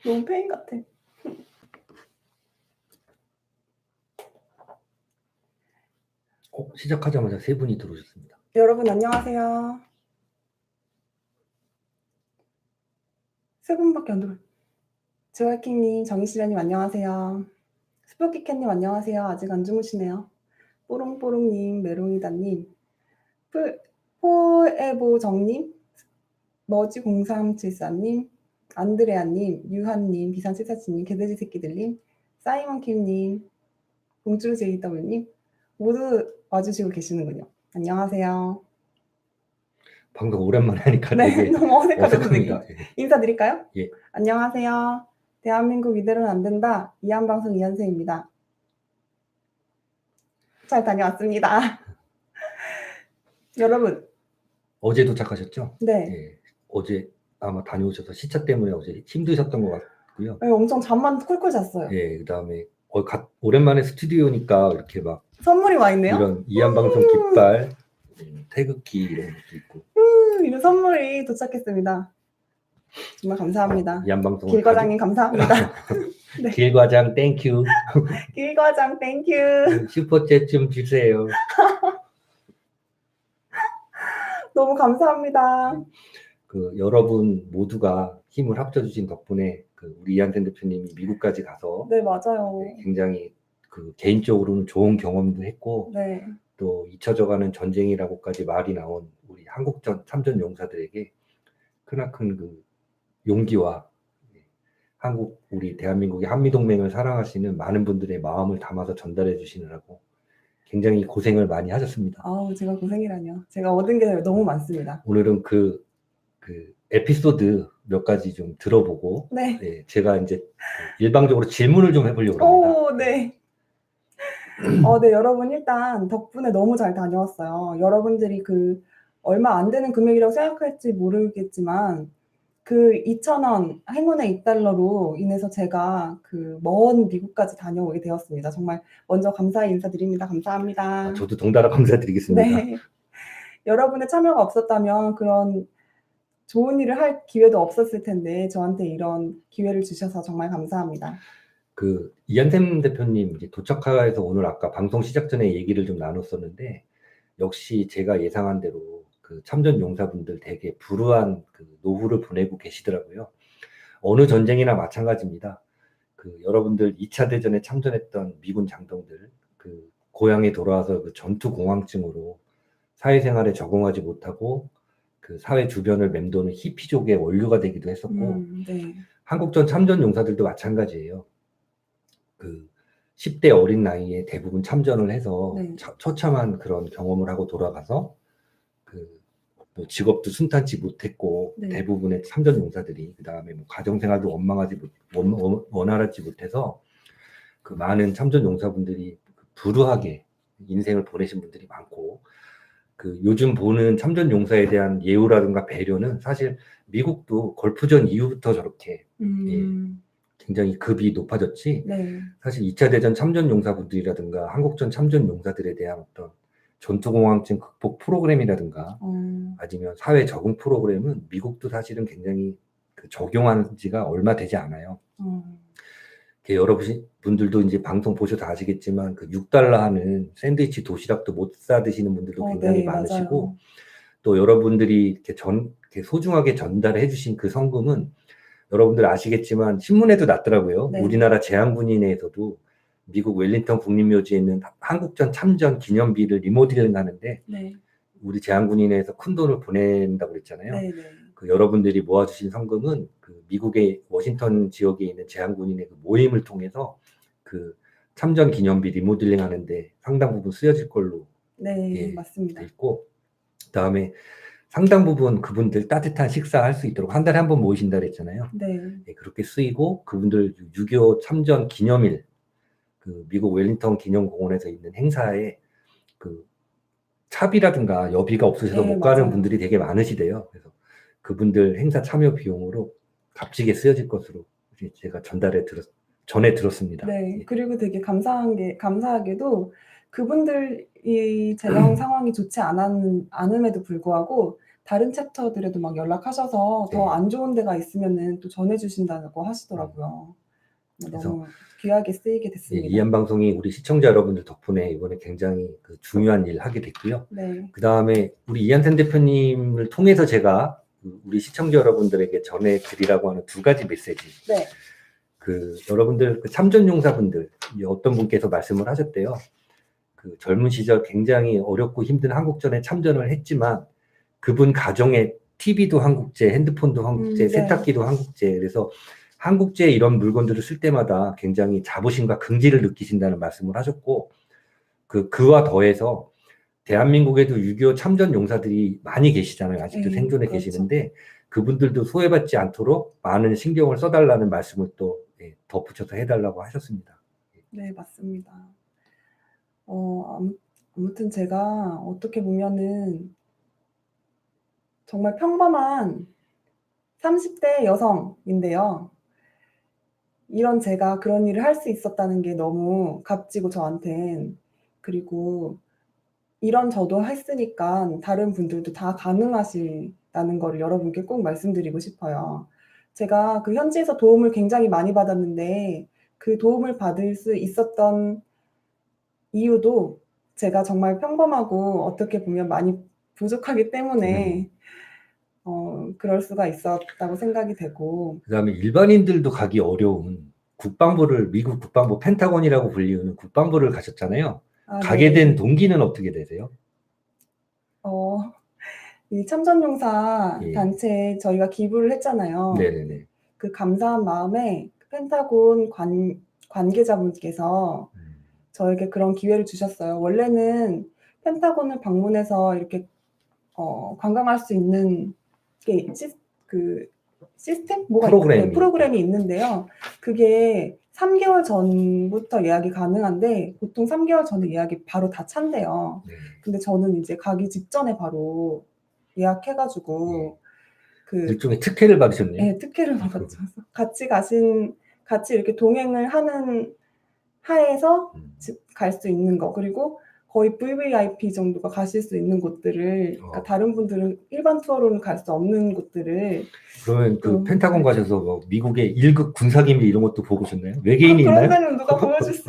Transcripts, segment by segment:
너무 페인 같아. 시작하자마자 세 분이 들어오셨습니다. 여러분 안녕하세요. 세 분밖에 안 들어요. 주얼킹님, 정희실련님 안녕하세요. 스포키캣님 안녕하세요. 아직 안 주무시네요. 뽀롱뽀롱님, 메롱이다님, 포에보정님, 머지0374님, 안드레아님, 유한님, 비상칠사치님, 개돼지 새끼들님, 사이먼킴님, 봉주루 JW님 모두 와주시고 계시는군요. 안녕하세요. 방금 오랜만에 하니까 네, 되게 너무 어색하죠, 선생님. 어색합니다. 예. 인사드릴까요? 예. 안녕하세요. 대한민국 이대로는 안 된다. 이한방송 이한세입니다. 잘 다녀왔습니다. 여러분. 어제 도착하셨죠? 네. 예. 어제 아마 다녀오셔서 시차 때문에 어제 힘드셨던 것 같고요. 네, 엄청 잠만 쿨쿨 잤어요. 예, 그다음에 오랜만에 스튜디오니까 이렇게 막 선물이 와 있네요. 이런 이한방송 깃발, 태극기 이런 것도 있고. 이런 선물이 도착했습니다. 정말 감사합니다. 이한방송 길 과장님 감사합니다. 네. 길 과장 땡큐. 길 과장 땡큐. 슈퍼챗 좀 주세요. 너무 감사합니다. 여러분 모두가 힘을 합쳐주신 덕분에 우리 이한센 대표님이 미국까지 가서 네, 맞아요. 굉장히 개인적으로는 좋은 경험도 했고, 네. 또 잊혀져가는 전쟁이라고까지 말이 나온 우리 한국전 참전 용사들에게 크나큰 용기와 우리 대한민국의 한미동맹을 사랑하시는 많은 분들의 마음을 담아서 전달해 주시느라고 굉장히 고생을 많이 하셨습니다. 아우, 제가 고생이라뇨. 제가 얻은 게 너무 많습니다. 오늘은 그 에피소드 몇 가지 좀 들어보고, 네. 네, 제가 이제 일방적으로 질문을 좀 해보려고 합니다. 오, 네. 네, 여러분 일단 덕분에 너무 잘 다녀왔어요. 여러분들이 얼마 안 되는 금액이라고 생각할지 모르겠지만 2,000원 행운의 $2로 인해서 제가 먼 미국까지 다녀오게 되었습니다. 정말 먼저 감사의 인사드립니다. 감사합니다. 저도 덩달아 감사드리겠습니다. 네. 여러분의 참여가 없었다면 그런 좋은 일을 할 기회도 없었을 텐데 저한테 이런 기회를 주셔서 정말 감사합니다. 이한샘 대표님 이제 도착해서 오늘 아까 방송 시작 전에 얘기를 좀 나눴었는데, 역시 제가 예상한 대로 참전 용사분들 되게 불우한 노후를 보내고 계시더라고요. 어느 전쟁이나 마찬가지입니다. 여러분들 2차 대전에 참전했던 미군 장병들, 고향에 돌아와서 전투 공황증으로 사회생활에 적응하지 못하고 사회 주변을 맴도는 히피족의 원류가 되기도 했었고, 네. 한국전 참전 용사들도 마찬가지예요. 10대 어린 나이에 대부분 참전을 해서 네. 처참한 그런 경험을 하고 돌아가서 뭐 직업도 순탄치 못했고, 네. 대부분의 참전 용사들이 그다음에 뭐 가정생활도 원활하지 못해서 많은 참전 용사분들이 불우하게 인생을 보내신 분들이 많고, 요즘 보는 참전 용사에 대한 예우라든가 배려는 사실 미국도 걸프전 이후부터 저렇게 굉장히 급이 높아졌지. 네. 사실 2차 대전 참전 용사분들이라든가 한국전 참전 용사들에 대한 어떤 전투공황증 극복 프로그램이라든가 아니면 사회 적응 프로그램은 미국도 사실은 굉장히 적용한 지가 얼마 되지 않아요. 여러분들도 이제 방송 보셔서 아시겠지만 $6 하는 샌드위치 도시락도 못 사 드시는 분들도 굉장히 네, 많으시고, 맞아요. 또 여러분들이 이렇게 소중하게 전달해 주신 그 성금은 여러분들 아시겠지만 신문에도 났더라고요. 네. 우리나라 제한군인회에서도 미국 웰링턴 국립묘지에 있는 한국전 참전 기념비를 리모델링 하는데, 네. 우리 제한군인회에서 큰 돈을 보낸다고 그랬잖아요. 네. 여러분들이 모아주신 성금은 미국의 워싱턴 지역에 있는 제한군인의 모임을 통해서 참전 기념비 리모델링 하는데 상당 부분 쓰여질 걸로 맞습니다. 있고, 그다음에 상당 부분 그분들 따뜻한 식사할 수 있도록 한 달에 한 번 모이신다 그랬잖아요. 네. 그렇게 쓰이고, 그분들 6.25 참전 기념일 미국 웰링턴 기념공원에서 있는 행사에 차비라든가 여비가 없으셔서 못 가는 맞아요. 분들이 되게 많으시대요. 그래서 그분들 행사 참여 비용으로 값지게 쓰여질 것으로 제가 전에 들었습니다. 네. 그리고 되게 감사하게도 그분들이 재정 상황이 좋지 않음에도 불구하고 다른 챕터들에도 막 연락하셔서 더 네. 안 좋은 데가 있으면은 또 전해주신다고 하시더라고요. 그래서 너무 귀하게 쓰이게 예, 됐습니다. 이한 방송이 우리 시청자 여러분들 덕분에 이번에 굉장히 그 중요한 일 하게 됐고요. 네. 그 다음에 우리 이한템 대표님을 통해서 제가 우리 시청자 여러분들에게 전해드리라고 하는 두 가지 메시지. 네. 그 여러분들 그 참전용사분들 어떤 분께서 말씀을 하셨대요. 그 젊은 시절 굉장히 어렵고 힘든 한국전에 참전을 했지만 그분 가정에 TV도 한국제, 핸드폰도 한국제, 네. 세탁기도 한국제. 그래서 한국제 이런 물건들을 쓸 때마다 굉장히 자부심과 긍지를 느끼신다는 말씀을 하셨고 그와 더해서 대한민국에도 6.25 참전 용사들이 많이 계시잖아요. 아직도 네, 생존해 그렇죠. 계시는데 그분들도 소외받지 않도록 많은 신경을 써달라는 말씀을 또 덧붙여서 해달라고 하셨습니다. 네, 맞습니다. 아무튼 제가 어떻게 보면은 정말 평범한 30대 여성인데요. 이런 제가 그런 일을 할 수 있었다는 게 너무 값지고 저한텐. 그리고 이런 저도 했으니까 다른 분들도 다 가능하시다는 거를 여러분께 꼭 말씀드리고 싶어요. 제가 그 현지에서 도움을 굉장히 많이 받았는데 그 도움을 받을 수 있었던 이유도 제가 정말 평범하고 어떻게 보면 많이 부족하기 때문에 그럴 수가 있었다고 생각이 되고. 그다음에 일반인들도 가기 어려운 국방부를 미국 국방부 펜타곤이라고 불리는 국방부를 가셨잖아요. 가게 네. 된 동기는 어떻게 되세요? 이 참전용사 예. 단체에 저희가 기부를 했잖아요. 네네네. 그 감사한 마음에 펜타곤 관계자분께서 저에게 그런 기회를 주셨어요. 원래는 펜타곤을 방문해서 이렇게 관광할 수 있는 게 시스템? 프로그램이 있는데요. 그게 3개월 전부터 예약이 가능한데 보통 3개월 전에 예약이 바로 다 찬대요. 네. 근데 저는 이제 가기 직전에 바로 예약해가지고 일종의 특혜를 받으셨네요. 네, 특혜를 받았죠. 같이 이렇게 동행을 하는 하에서 갈 수 있는 거, 그리고 거의 VVIP 정도가 가실 수 있는 곳들을, 그러니까 다른 분들은 일반 투어로는 갈 수 없는 곳들을. 그러면 그 펜타곤 가셔서 뭐 미국의 1급 군사기밀 이런 것도 보고 오셨나요? 외계인이 그런 있나요? 데는 누가 보여줄 수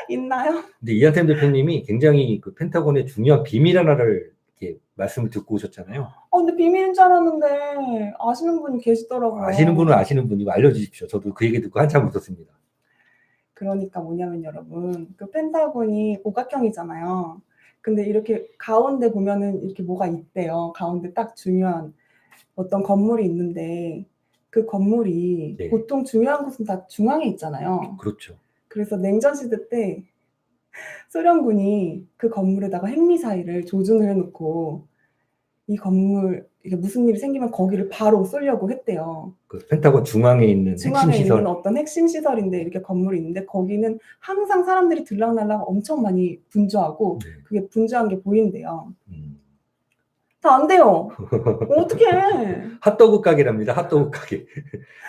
있나요? 근데 이한템 대표님이 굉장히 그 펜타곤의 중요한 비밀 하나를 이렇게 말씀을 듣고 오셨잖아요. 근데 비밀인 줄 알았는데 아시는 분이 계시더라고요. 아시는 분은 아시는 분이고 알려주십시오. 저도 그 얘기 듣고 한참 웃었습니다. 그러니까 뭐냐면 여러분, 그 펜타곤이 오각형이잖아요. 근데 이렇게 가운데 보면은 이렇게 뭐가 있대요. 가운데 딱 중요한 어떤 건물이 있는데 그 건물이 네. 보통 중요한 곳은 다 중앙에 있잖아요. 그렇죠. 그래서 냉전 시대 때 소련군이 그 건물에다가 핵미사일을 조준을 해놓고 이 건물 이게 무슨 일이 생기면 거기를 바로 쏘려고 했대요. 그 펜타곤 중앙에 있는 핵심 중앙에 시설. 있는 어떤 핵심 시설인데 이렇게 건물이 있는데 거기는 항상 사람들이 들락날락 엄청 많이 분주하고 그게 분주한 게 보인대요. 다 안 돼요. 어떡해. 핫도그 가게랍니다. 핫도그 가게.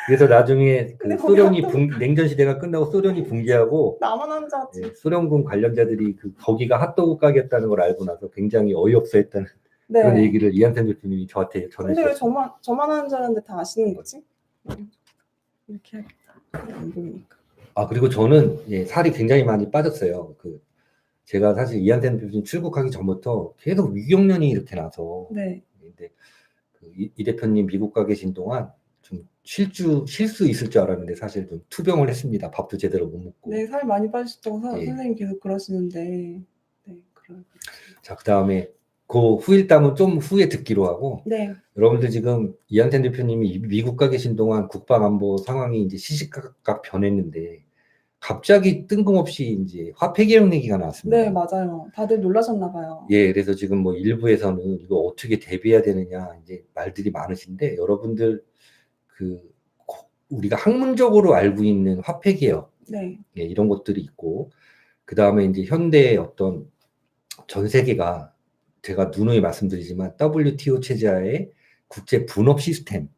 그래서 나중에 그 소련이 냉전 시대가 끝나고 소련이 붕괴하고 나만 한 줄 알았지. 소련군 관련자들이 거기가 핫도그 가게였다는 걸 알고 나서 굉장히 어이없어했다는 그런 얘기를 이한템 대표님이 저한테 전해주셨어요. 근데 왜 저만 하는 줄 알았는데 다 아시는 거지? 이렇게 해야겠다. 안 보이니까. 그리고 저는 살이 굉장히 많이 빠졌어요. 제가 사실 이한템 대표님 출국하기 전부터 계속 위경련이 이렇게 나서. 네. 근데 이 대표님 미국 가 계신 동안 좀 쉴 수 있을 줄 알았는데 사실 좀 투병을 했습니다. 밥도 제대로 못 먹고. 네, 살 많이 빠지셨다고 선생님 계속 그러시는데. 네, 자, 그 다음에 그 후일담은 좀 후에 듣기로 하고. 네. 여러분들 지금 이한템 대표님이 미국 가 계신 동안 국방안보 상황이 이제 시시각각 변했는데 갑자기 뜬금없이 이제 화폐 개혁 얘기가 나왔습니다. 네, 맞아요. 다들 놀라셨나 봐요. 예, 그래서 지금 뭐 일부에서는 이거 어떻게 대비해야 되느냐 이제 말들이 많으신데 여러분들 우리가 학문적으로 알고 있는 화폐 개혁 네. 예, 이런 것들이 있고 그 다음에 이제 현대의 어떤 전 세계가 제가 누누이 말씀드리지만 WTO 체제하에 국제 분업 시스템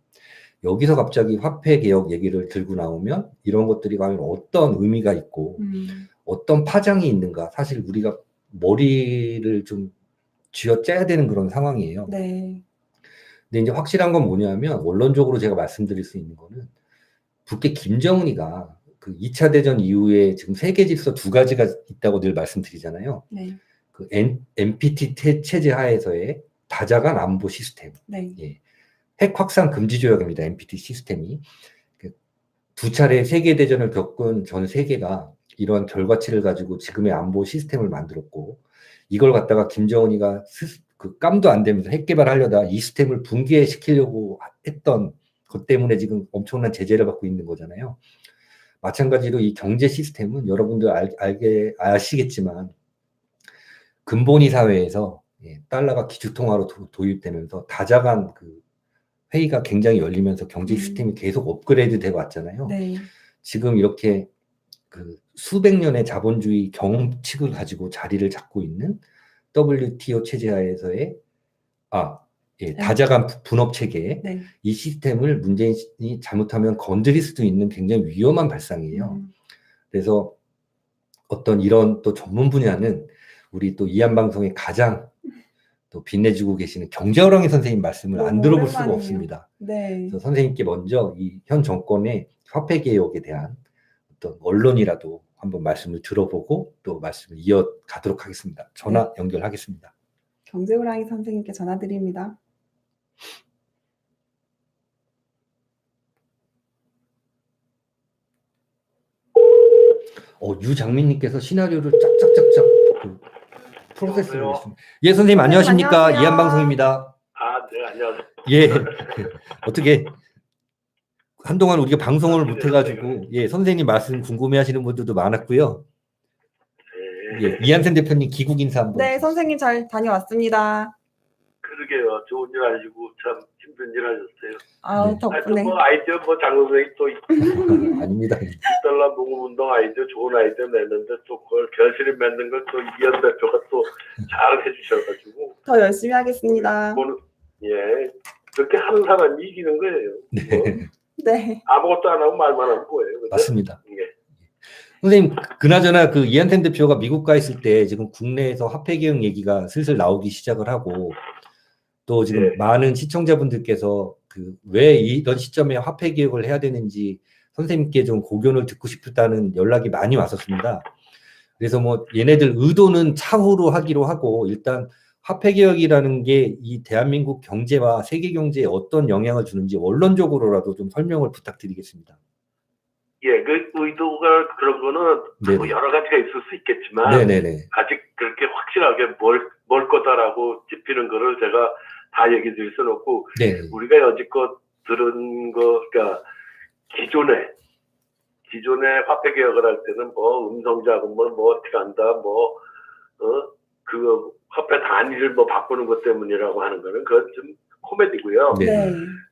여기서 갑자기 화폐 개혁 얘기를 들고 나오면 이런 것들이 과연 어떤 의미가 있고 어떤 파장이 있는가 사실 우리가 머리를 좀 쥐어짜야 되는 그런 상황이에요. 네. 근데 이제 확실한 건 뭐냐면 원론적으로 제가 말씀드릴 수 있는 거는 북계 김정은이가 그 2차 대전 이후에 지금 세계 질서 두 가지가 있다고 늘 말씀드리잖아요. 네. 그 NPT 체제 하에서의 다자간 안보 시스템. 네. 예. 핵 확산 금지 조약입니다. NPT 시스템이. 그 두 차례 세계 대전을 겪은 전 세계가 이러한 결과치를 가지고 지금의 안보 시스템을 만들었고 이걸 갖다가 김정은이가 그 깜도 안 되면서 핵 개발하려다 이 시스템을 붕괴시키려고 했던 것 때문에 지금 엄청난 제재를 받고 있는 거잖아요. 마찬가지로 이 경제 시스템은 여러분들 아시겠지만 근본위 사회에서 달러가 기축통화로 도입되면서 다자간 그 회의가 굉장히 열리면서 경제 시스템이 계속 업그레이드 되고 왔잖아요. 네. 지금 이렇게 그 수백 년의 자본주의 경험칙을 가지고 자리를 잡고 있는 WTO 체제 하에서의 다자간 분업 체계 네. 이 시스템을 문재인이 잘못하면 건드릴 수도 있는 굉장히 위험한 발상이에요. 그래서 어떤 이런 또 전문 분야는 우리 또 이한방송의 가장 또 빛내주고 계시는 경제호랑이 선생님 말씀을 안 들어볼 수가 오랜만이에요. 없습니다. 네. 그래서 선생님께 먼저 이 현 정권의 화폐 개혁에 대한 어떤 언론이라도 한번 말씀을 들어보고 또 말씀을 이어가도록 하겠습니다. 전화 연결하겠습니다. 경제호랑이 선생님께 전화드립니다. 유장민님께서 시나리오를 짝짝짝짝 그 프로세스를 여보세요? 했습니다. 예, 선생님 안녕하십니까? 안녕하세요. 이한방송입니다. 네, 안녕하세요. 예, 어떻게 한동안 우리가 방송을 못해가지고 선생님 말씀 궁금해하시는 분들도 많았고요. 네. 이한샘 대표님 귀국 인사 한번. 네, 선생님 잘 다녀왔습니다. 그러게요. 좋은 일 하시고 참 힘든 일 하셨어요. 네. 덕분에. 하여튼 뭐 아이디어 장로생이 또 아닙니다. 달러 모금운동 아이디어 좋은 아이디어 냈는데 또 그걸 결실을 맺는 걸 또 이현 대표가 또 잘 해주셔가지고 더 열심히 하겠습니다. 그렇게 하는 사람이 이기는 거예요. 네. 아무것도 안 하고 말만 하는 거예요. 그죠? 맞습니다. 선생님, 그나저나 그 이한샘 대표가 미국 가 있을 때 지금 국내에서 화폐 개혁 얘기가 슬슬 나오기 시작을 하고 또 지금 많은 시청자분들께서 그 왜 이런 시점에 화폐 개혁을 해야 되는지 선생님께 좀 고견을 듣고 싶다는 연락이 많이 왔었습니다. 그래서 뭐 얘네들 의도는 차후로 하기로 하고 일단 화폐 개혁이라는 게 이 대한민국 경제와 세계 경제에 어떤 영향을 주는지 원론적으로라도 좀 설명을 부탁드리겠습니다. 그 의도가 그런 거는 뭐 여러 가지가 있을 수 있겠지만 아직 그렇게 확실하게 뭘 거다라고 짚히는 거를 제가 다 얘기 드릴 수는 없고 우리가 여지껏 들은 거 그러니까 기존에 화폐 개혁을 할 때는 뭐 음성자금을 뭐 어떻게 한다 그 화폐 단위를 뭐 바꾸는 것 때문이라고 하는 거는 그건 좀 코미디고요.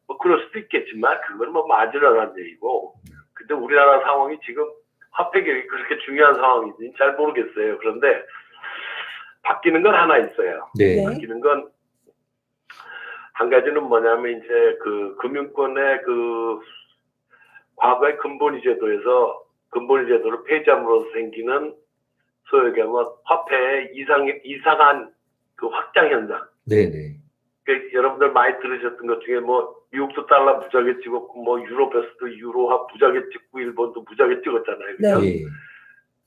뭐 그럴 수도 있겠지만 그건 뭐 마지막한 얘기고. 근데 우리나라 상황이 지금 화폐 개혁이 그렇게 중요한 상황인지 잘 모르겠어요. 그런데 바뀌는 건 하나 있어요. 바뀌는 건 한 가지는 뭐냐면 이제 그 금융권의 그 과거의 근본위 제도에서 근본위 제도를 폐지함으로써 생기는 소위 얘기하면 화폐의 이상한 그 확장 현상. 여러분들 많이 들으셨던 것 중에 뭐 미국도 달러 무지하게 찍었고 뭐 유럽에서도 유로화 무지하게 찍고 일본도 무지하게 찍었잖아요. 그죠?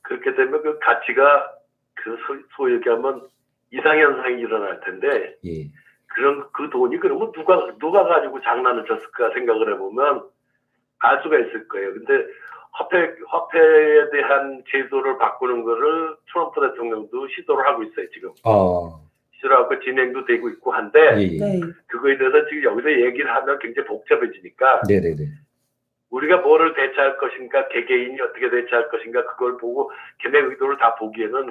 그렇게 되면 그 가치가 그 소위 얘기하면 이상현상이 일어날 텐데 그 돈이 그러면 누가 가지고 장난을 쳤을까 생각을 해보면 알 수가 있을 거예요. 근데 화폐에 대한 제도를 바꾸는 거를 트럼프 대통령도 시도를 하고 있어요, 지금. 시도하고 진행도 되고 있고 한데 그거에 대해서 지금 여기서 얘기를 하면 굉장히 복잡해지니까 우리가 뭐를 대처할 것인가 개개인이 어떻게 대처할 것인가 그걸 보고 걔네 의도를 다 보기에는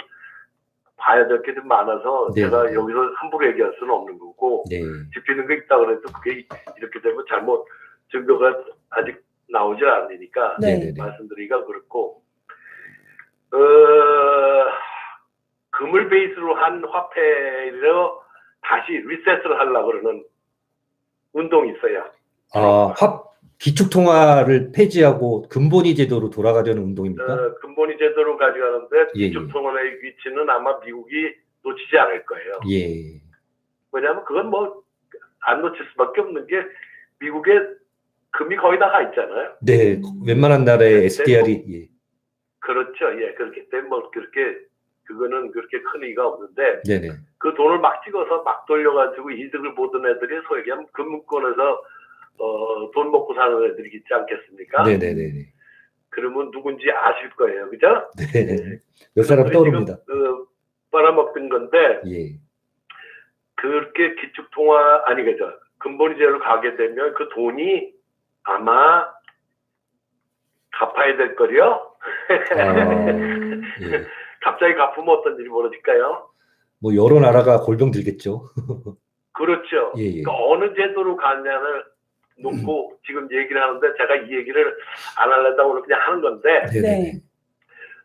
봐야 될 게 좀 많아서 제가 여기서 함부로 얘기할 수는 없는 거고 짚히는 거 있다 그래도 그게 이렇게 되면 잘못 증거가 아직 나오지 않으니까 말씀드리기가 그렇고 금을 베이스로 한 화폐로 다시 리셋을 하려고 그러는 운동이 있어요. 기축통화를 폐지하고 근본위 제도로 돌아가려는 운동입니까? 근본위 제도로 가져가는데 기축통화의 위치는 아마 미국이 놓치지 않을 거예요. 왜냐하면 그건 뭐 안 놓칠 수밖에 없는 게 미국에 금이 거의 다 가 있잖아요. 네, 웬만한 나라의 그때 SDR이 예. 그렇죠. 예, 그렇기 때문에 뭐 그렇게 그거는 그렇게 큰 의미가 없는데 네네. 그 돈을 막 찍어서 막 돌려가지고 이득을 보던 애들이 소위 얘기하면 금융권에서 돈 먹고 사는 애들이 있지 않겠습니까? 네네네. 그러면 누군지 아실 거예요, 그죠? 네. 몇 사람 떠오릅니다. 지금 빨아먹던 건데 예. 그렇게 기축통화 아니 그죠? 근본이자로 가게 되면 그 돈이 아마 갚아야 될 거요. 예. 갑자기 갚으면 어떤 일이 벌어질까요? 뭐 여러 나라가 골병 들겠죠. 그렇죠. 예, 예. 그러니까 어느 제도로 가냐를 놓고 지금 얘기를 하는데 제가 이 얘기를 안 하려다 오늘 그냥 하는 건데 네네.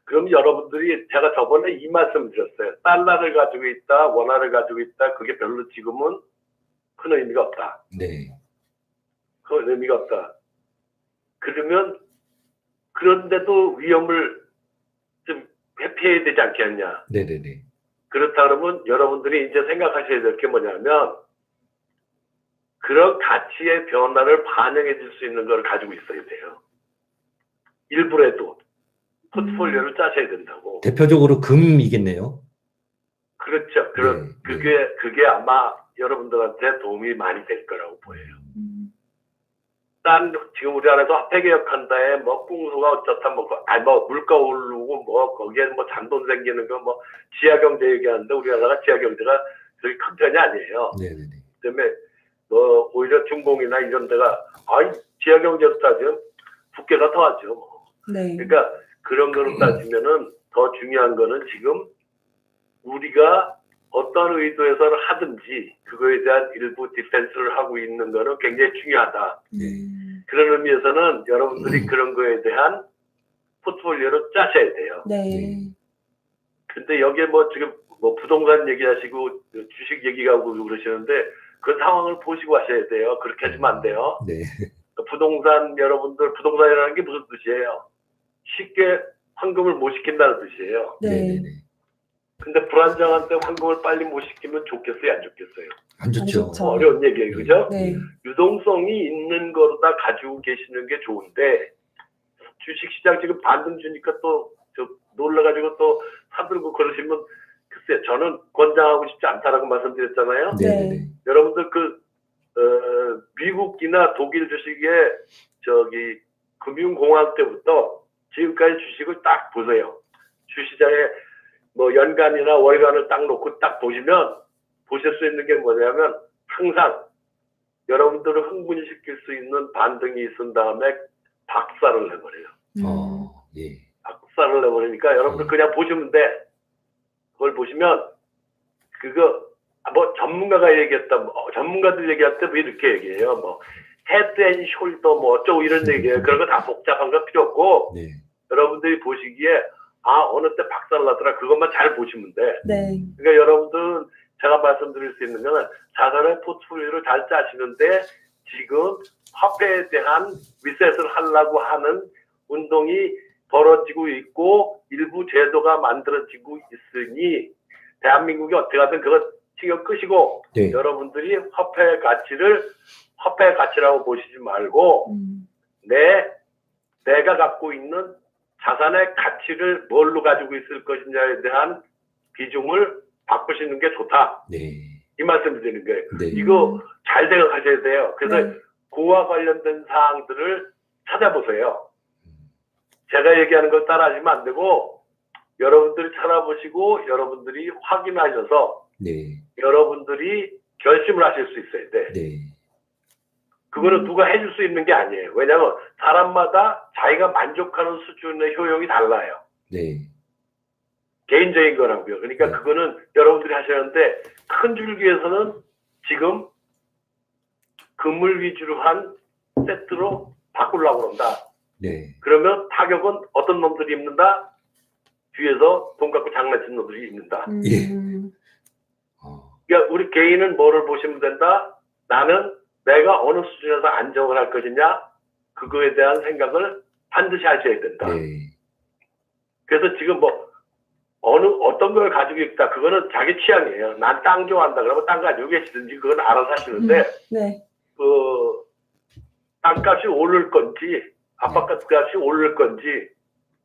그럼 여러분들이 제가 저번에 이 말씀 드렸어요. 달러를 가지고 있다, 원화를 가지고 있다. 그게 별로 지금은 큰 의미가 없다. 네. 큰 의미가 없다. 그러면 그런데도 위험을 좀 회피해야 되지 않겠냐. 네네네. 그렇다 그러면 여러분들이 이제 생각하셔야 될 게 뭐냐면 그런 가치의 변화를 반영해 줄 수 있는 걸 가지고 있어야 돼요. 일부라도 포트폴리오를 짜셔야 된다고. 대표적으로 금이겠네요. 그렇죠. 네, 그게 아마 여러분들한테 도움이 많이 될 거라고 보여요. 딴 지금 우리나라에서 화폐 개혁한다에 뭐 꿍소가 어쩌다 뭐 물가 오르고 뭐 거기에 뭐 잔돈 생기는 거 뭐 지하 경제 얘기하는데 우리나라가 지하 경제가 그렇게 큰 편이 아니에요. 네네네. 그다음에 뭐 오히려 중공이나 이런 데가 지하 경제로 따지면 부캐가 더하죠. 뭐. 네. 그러니까 그런 거로 따지면은 더 중요한 거는 지금 우리가 어떤 의도에서 하든지 그거에 대한 일부 디펜스를 하고 있는 거는 굉장히 중요하다. 그런 의미에서는 여러분들이 그런 거에 대한 포트폴리오를 짜셔야 돼요. 네. 근데 여기에 뭐 지금 뭐 부동산 얘기하시고 주식 얘기하고 그러시는데 그 상황을 보시고 하셔야 돼요. 그렇게 하시면 안 돼요. 네. 부동산 여러분들 부동산이라는 게 무슨 뜻이에요? 쉽게 환금을 못 시킨다는 뜻이에요. 네. 네네네. 근데 불안정한 때 환금을 빨리 못 시키면 좋겠어요, 안 좋겠어요? 안 좋죠. 좋죠. 어려운 얘기예요, 그죠? 네. 유동성이 있는 거로 다 가지고 계시는 게 좋은데 주식시장 지금 반등 주니까 또 놀라가지고 또 사들고 그러시면 글쎄 저는 권장하고 싶지 않다라고 말씀드렸잖아요. 네네네. 여러분들 미국이나 독일 주식의 금융공황 때부터 지금까지 주식을 딱 보세요. 주시장에 뭐 연간이나 월간을 딱 놓고 딱 보시면 보실 수 있는 게 뭐냐면 항상 여러분들을 흥분시킬 수 있는 반등이 있은 다음에 박살을 내버려요. 예. 박살을 내버리니까 여러분들 그냥 보시면 돼. 그걸 보시면 그거 뭐 전문가가 얘기했다, 전문가들 얘기할 때 뭐 이렇게 얘기해요. 뭐 헤드 앤 숄더 뭐 어쩌고 이런 얘기예요. 그런 거 다 복잡한 거 필요 없고 네. 여러분들이 보시기에 어느 때 박살 나더라 그것만 잘 보시면 돼. 네. 그러니까 여러분들은 제가 말씀드릴 수 있는 거는 자산의 포트폴리오를 잘 짜시는데 지금 화폐에 대한 리셋을 하려고 하는 운동이 벌어지고 있고 일부 제도가 만들어지고 있으니 대한민국이 어떻게 하든 그거 신경 끄시고 네. 여러분들이 화폐의 가치라고 보시지 말고 내가 갖고 있는 자산의 가치를 뭘로 가지고 있을 것이냐에 대한 비중을 바꾸시는 게 좋다. 네. 이 말씀을 드리는 거예요. 네. 이거 잘 생각하셔야 돼요. 그래서 네. 그와 관련된 사항들을 찾아보세요. 제가 얘기하는 걸 따라하시면 안 되고 여러분들이 찾아보시고 여러분들이 확인하셔서 네. 여러분들이 결심을 하실 수 있어야 돼. 네. 그거는 누가 해줄 수 있는 게 아니에요. 왜냐하면 사람마다 자기가 만족하는 수준의 효용이 달라요. 네. 개인적인 거라고요. 그러니까 네. 그거는 여러분들이 하시는데 큰 줄기에서는 지금 금을 위주로 한 세트로 바꾸려고 그런다. 네. 그러면 타격은 어떤 놈들이 입는다? 뒤에서 돈 갖고 장난치는 놈들이 입는다. 예. 그러니까 우리 개인은 뭐를 보시면 된다? 나는 내가 어느 수준에서 안정을 할 것이냐? 그거에 대한 생각을 반드시 하셔야 된다. 네. 그래서 지금 뭐 어떤 걸 가지고 있다. 그거는 자기 취향이에요. 난 땅 좋아한다. 그러면 땅 가지고 계시든지 그건 알아서 하시는데, 네. 그, 땅값이 오를 건지, 아파트값이 오를 건지,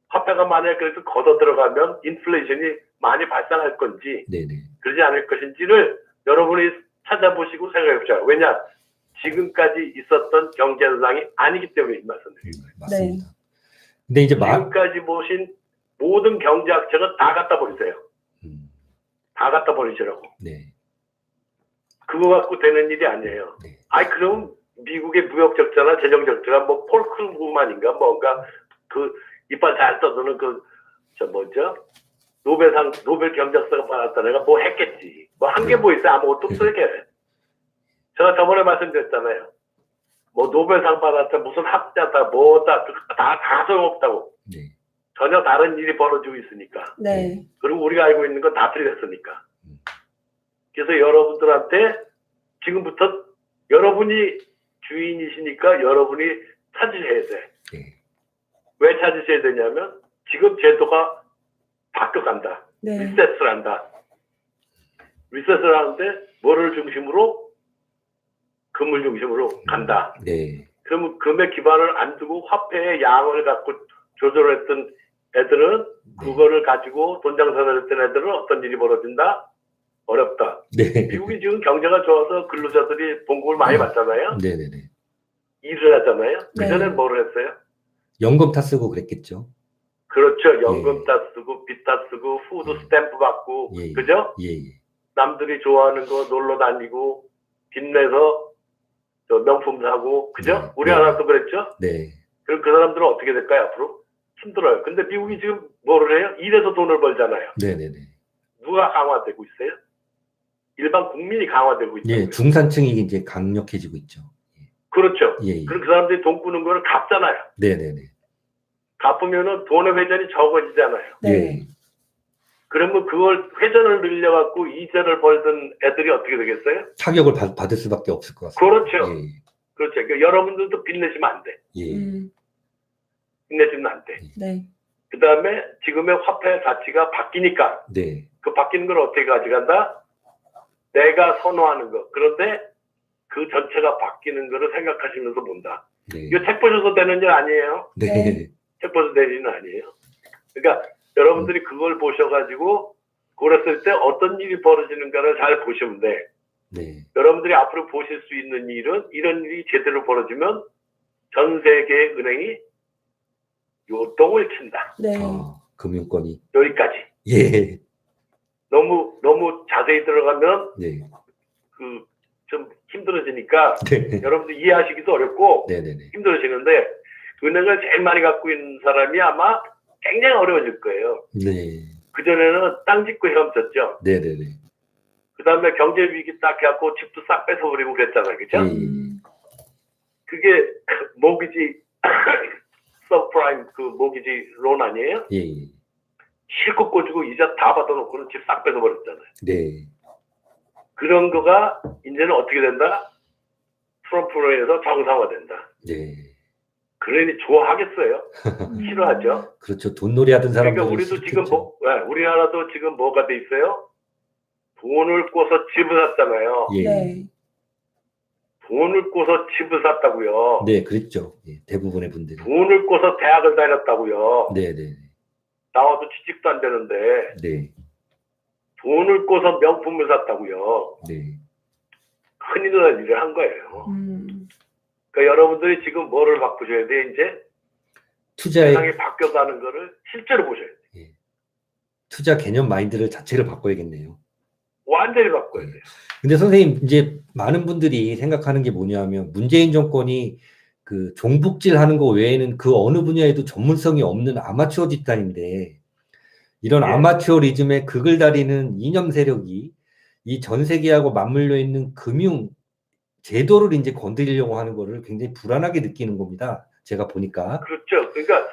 화폐가 만약에 그래서 걷어 들어가면 인플레이션이 많이 발생할 건지, 네네. 그러지 않을 것인지를 여러분이 찾아보시고 생각해 보세요. 왜냐? 지금까지 있었던 경제 현상이 아니기 때문에 이 말씀드립니다. 맞습니다. 근데 이제 지금까지 보신 모든 경제학책은 다 갖다 버리세요. 다 갖다 버리시라고. 네. 그거 갖고 되는 일이 아니에요. 네. 아니 그럼 미국의 무역 적자나 재정 적자가 뭐 폴크만인가 뭔가 그 이빨 잘 떠드는 노벨 경제학상을 받았다 내가 뭐 했겠지. 뭐 한 게 뭐 있어 아무것도 없어 이게. 제가 저번에 말씀드렸잖아요. 뭐 노벨상 받았다 무슨 학자다 뭐다 다 소용없다고. 네. 전혀 다른 일이 벌어지고 있으니까. 네. 그리고 우리가 알고 있는 건 다 틀렸으니까. 그래서 여러분들한테 지금부터 여러분이 주인이시니까 여러분이 찾으셔야 돼. 네. 왜 찾으셔야 되냐면 지금 제도가 바뀌어간다. 네. 리셋을 한다. 리셋을 하는데 뭐를 중심으로? 금을 중심으로 간다. 네. 그러면 금의 기반을 안 두고 화폐의 양을 갖고 조절했던 애들은 그거를 가지고 돈 장사를 했던 애들은 어떤 일이 벌어진다? 어렵다. 네. 미국이 지금 경제가 좋아서 근로자들이 봉급을 많이 받잖아요. 네네네. 일을 하잖아요. 네. 그전엔 뭐를 했어요? 연금 타 쓰고 그랬겠죠. 그렇죠. 연금 다 쓰고 빚 다 쓰고 푸드 스탬프 받고 예. 그죠? 예. 남들이 좋아하는 거 놀러 다니고 빚내서 저 명품 사고 그죠? 네. 우리나라도 그랬죠? 네. 그럼 그 사람들은 어떻게 될까요 앞으로? 힘들어요. 근데 미국이 지금 뭐를 해요? 일해서 돈을 벌잖아요. 네네네. 누가 강화되고 있어요? 일반 국민이 강화되고 있죠. 예, 중산층이 이제 강력해지고 있죠. 그렇죠. 예. 그럼 그 사람들이 돈 꾸는 거를 갚잖아요. 네네네. 갚으면은 돈의 회전이 적어지잖아요. 네. 예. 그러면 그걸 회전을 늘려갖고 이자를 벌던 애들이 어떻게 되겠어요? 타격을 받을 수밖에 없을 것 같습니다. 그렇죠. 예. 그렇죠. 그러니까 여러분들도 빚내시면 안 돼. 예. 빚내시면 안 돼. 네. 그 다음에 지금의 화폐 가치가 바뀌니까 네. 그 바뀌는 걸 어떻게 가져간다? 내가 선호하는 거. 그런데 그 전체가 바뀌는 거를 생각하시면서 본다. 네. 이거 책 보셔서 되는 일 아니에요. 네. 네. 책 보셔서 되는 일 아니에요. 그러니까 여러분들이 그걸 보셔가지고 그랬을 때 어떤 일이 벌어지는가를 잘 보시면 돼. 네. 여러분들이 앞으로 보실 수 있는 일은 이런 일이 제대로 벌어지면 전 세계의 은행이 요동을 친다. 네. 금융권이. 여기까지. 예. 너무 자세히 들어가면 네. 좀 힘들어지니까 네. 여러분들 이해하시기도 어렵고 네네네. 힘들어지는데 은행을 제일 많이 갖고 있는 사람이 아마 굉장히 어려워질 거예요. 네. 그전에는 땅 짓고 헤엄쳤죠. 네네네. 그 다음에 경제 위기 딱 해갖고 집도 싹 뺏어버리고 그랬잖아요. 그죠? 예. 그게 모기지 서프라임 그 모기지 론 아니에요? 예. 실컷 꽂고 이자 다 받아놓고는 집 싹 뺏어버렸잖아요. 네. 그런 거가 이제는 어떻게 된다? 트럼프로에서 정상화된다. 네. 그러니 좋아하겠어요? 싫어하죠? 그렇죠. 돈놀이 하던 사람들. 그러니까 우리도 지금 우리나라도 지금 뭐가 돼 있어요? 돈을 꿔서 집을 샀잖아요. 예. 네. 돈을 꿔서 집을 샀다고요. 네, 그랬죠. 예, 대부분의 분들이. 돈을 꿔서 대학을 다녔다고요. 네네. 나와도 취직도 안 되는데 네. 돈을 꿔서 명품을 샀다고요. 네. 큰일 날 일을 한 거예요. 그러니까 여러분들이 지금 뭐를 바꾸셔야 돼? 이제 투자의 세상이 바뀌어가는 거를 실제로 보셔야 돼. 예. 투자 개념 마인드를 자체를 바꿔야겠네요. 완전히 바꿔야 돼요. 근데 선생님, 이제 많은 분들이 생각하는 게 뭐냐면 문재인 정권이 그 종북질 하는 거 외에는 그 어느 분야에도 전문성이 없는 아마추어 집단인데 이런 아마추어리즘에 극을 다리는 이념 세력이 이 전 세계하고 맞물려 있는 금융 제도를 이제 건드리려고 하는 거를 굉장히 불안하게 느끼는 겁니다. 제가 보니까. 그렇죠. 그러니까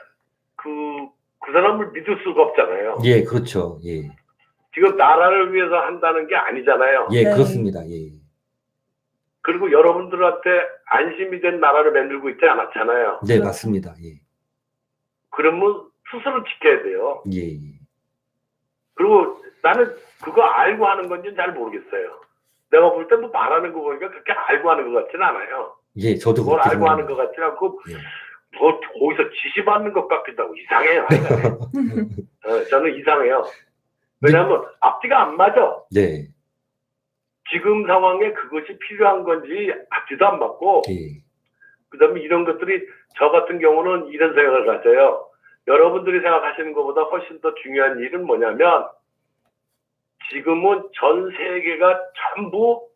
그 사람을 믿을 수가 없잖아요. 예, 그렇죠. 예. 지금 나라를 위해서 한다는 게 아니잖아요. 예, 네. 그렇습니다. 예. 그리고 여러분들한테 안심이 된 나라를 만들고 있지 않았잖아요. 네, 맞습니다. 예. 그러면 스스로 지켜야 돼요. 예. 그리고 나는 그거 알고 하는 건지는 잘 모르겠어요. 내가 볼 때 뭐 말하는 거 보니까 그렇게 알고 하는 것 같지는 않아요. 예, 저도 뭘 그렇게 알고 하는 생각합니다. 것 같지 않고 예. 뭐 거기서 지시받는 것 같기도 하고 이상해요. 저는 이상해요. 왜냐하면 앞뒤가 안 맞아. 네. 지금 상황에 그것이 필요한 건지 앞뒤도 안 맞고 예. 그다음에 이런 것들이 저 같은 경우는 이런 생각을 가져요. 여러분들이 생각하시는 것보다 훨씬 더 중요한 일은 뭐냐면 지금은 전 세계가 전부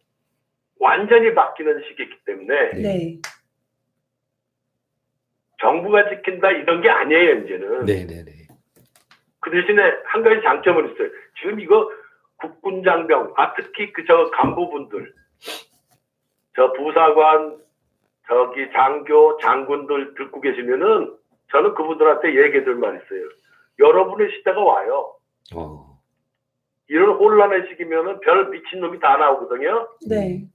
완전히 바뀌는 시기이기 때문에 네. 정부가 지킨다 이런 게 아니에요 이제는. 네네네. 그 대신에 한 가지 장점은 있어요. 지금 이거 국군 장병, 특히 저 간부분들, 저 부사관, 저기 장교, 장군들 듣고 계시면은 저는 그분들한테 얘기해줄 말 있어요. 여러분의 시대가 와요. 이런 혼란의 시기면은 별 미친놈이 다 나오거든요. 네.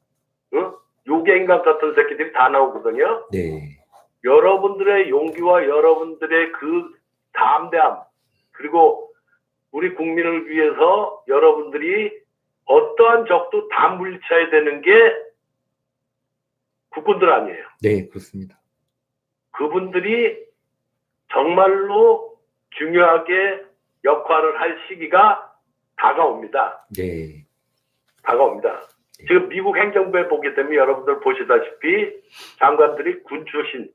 요괴인간 같은 새끼들이 다 나오거든요. 네. 여러분들의 용기와 여러분들의 그 담대함, 그리고 우리 국민을 위해서 여러분들이 어떠한 적도 다 물리쳐야 되는 게 국군들 아니에요. 네, 그렇습니다. 그분들이 정말로 중요하게 역할을 할 시기가 다가옵니다. 네. 다가옵니다. 네. 지금 미국 행정부에 보게 되면 여러분들 보시다시피 장관들이 군 출신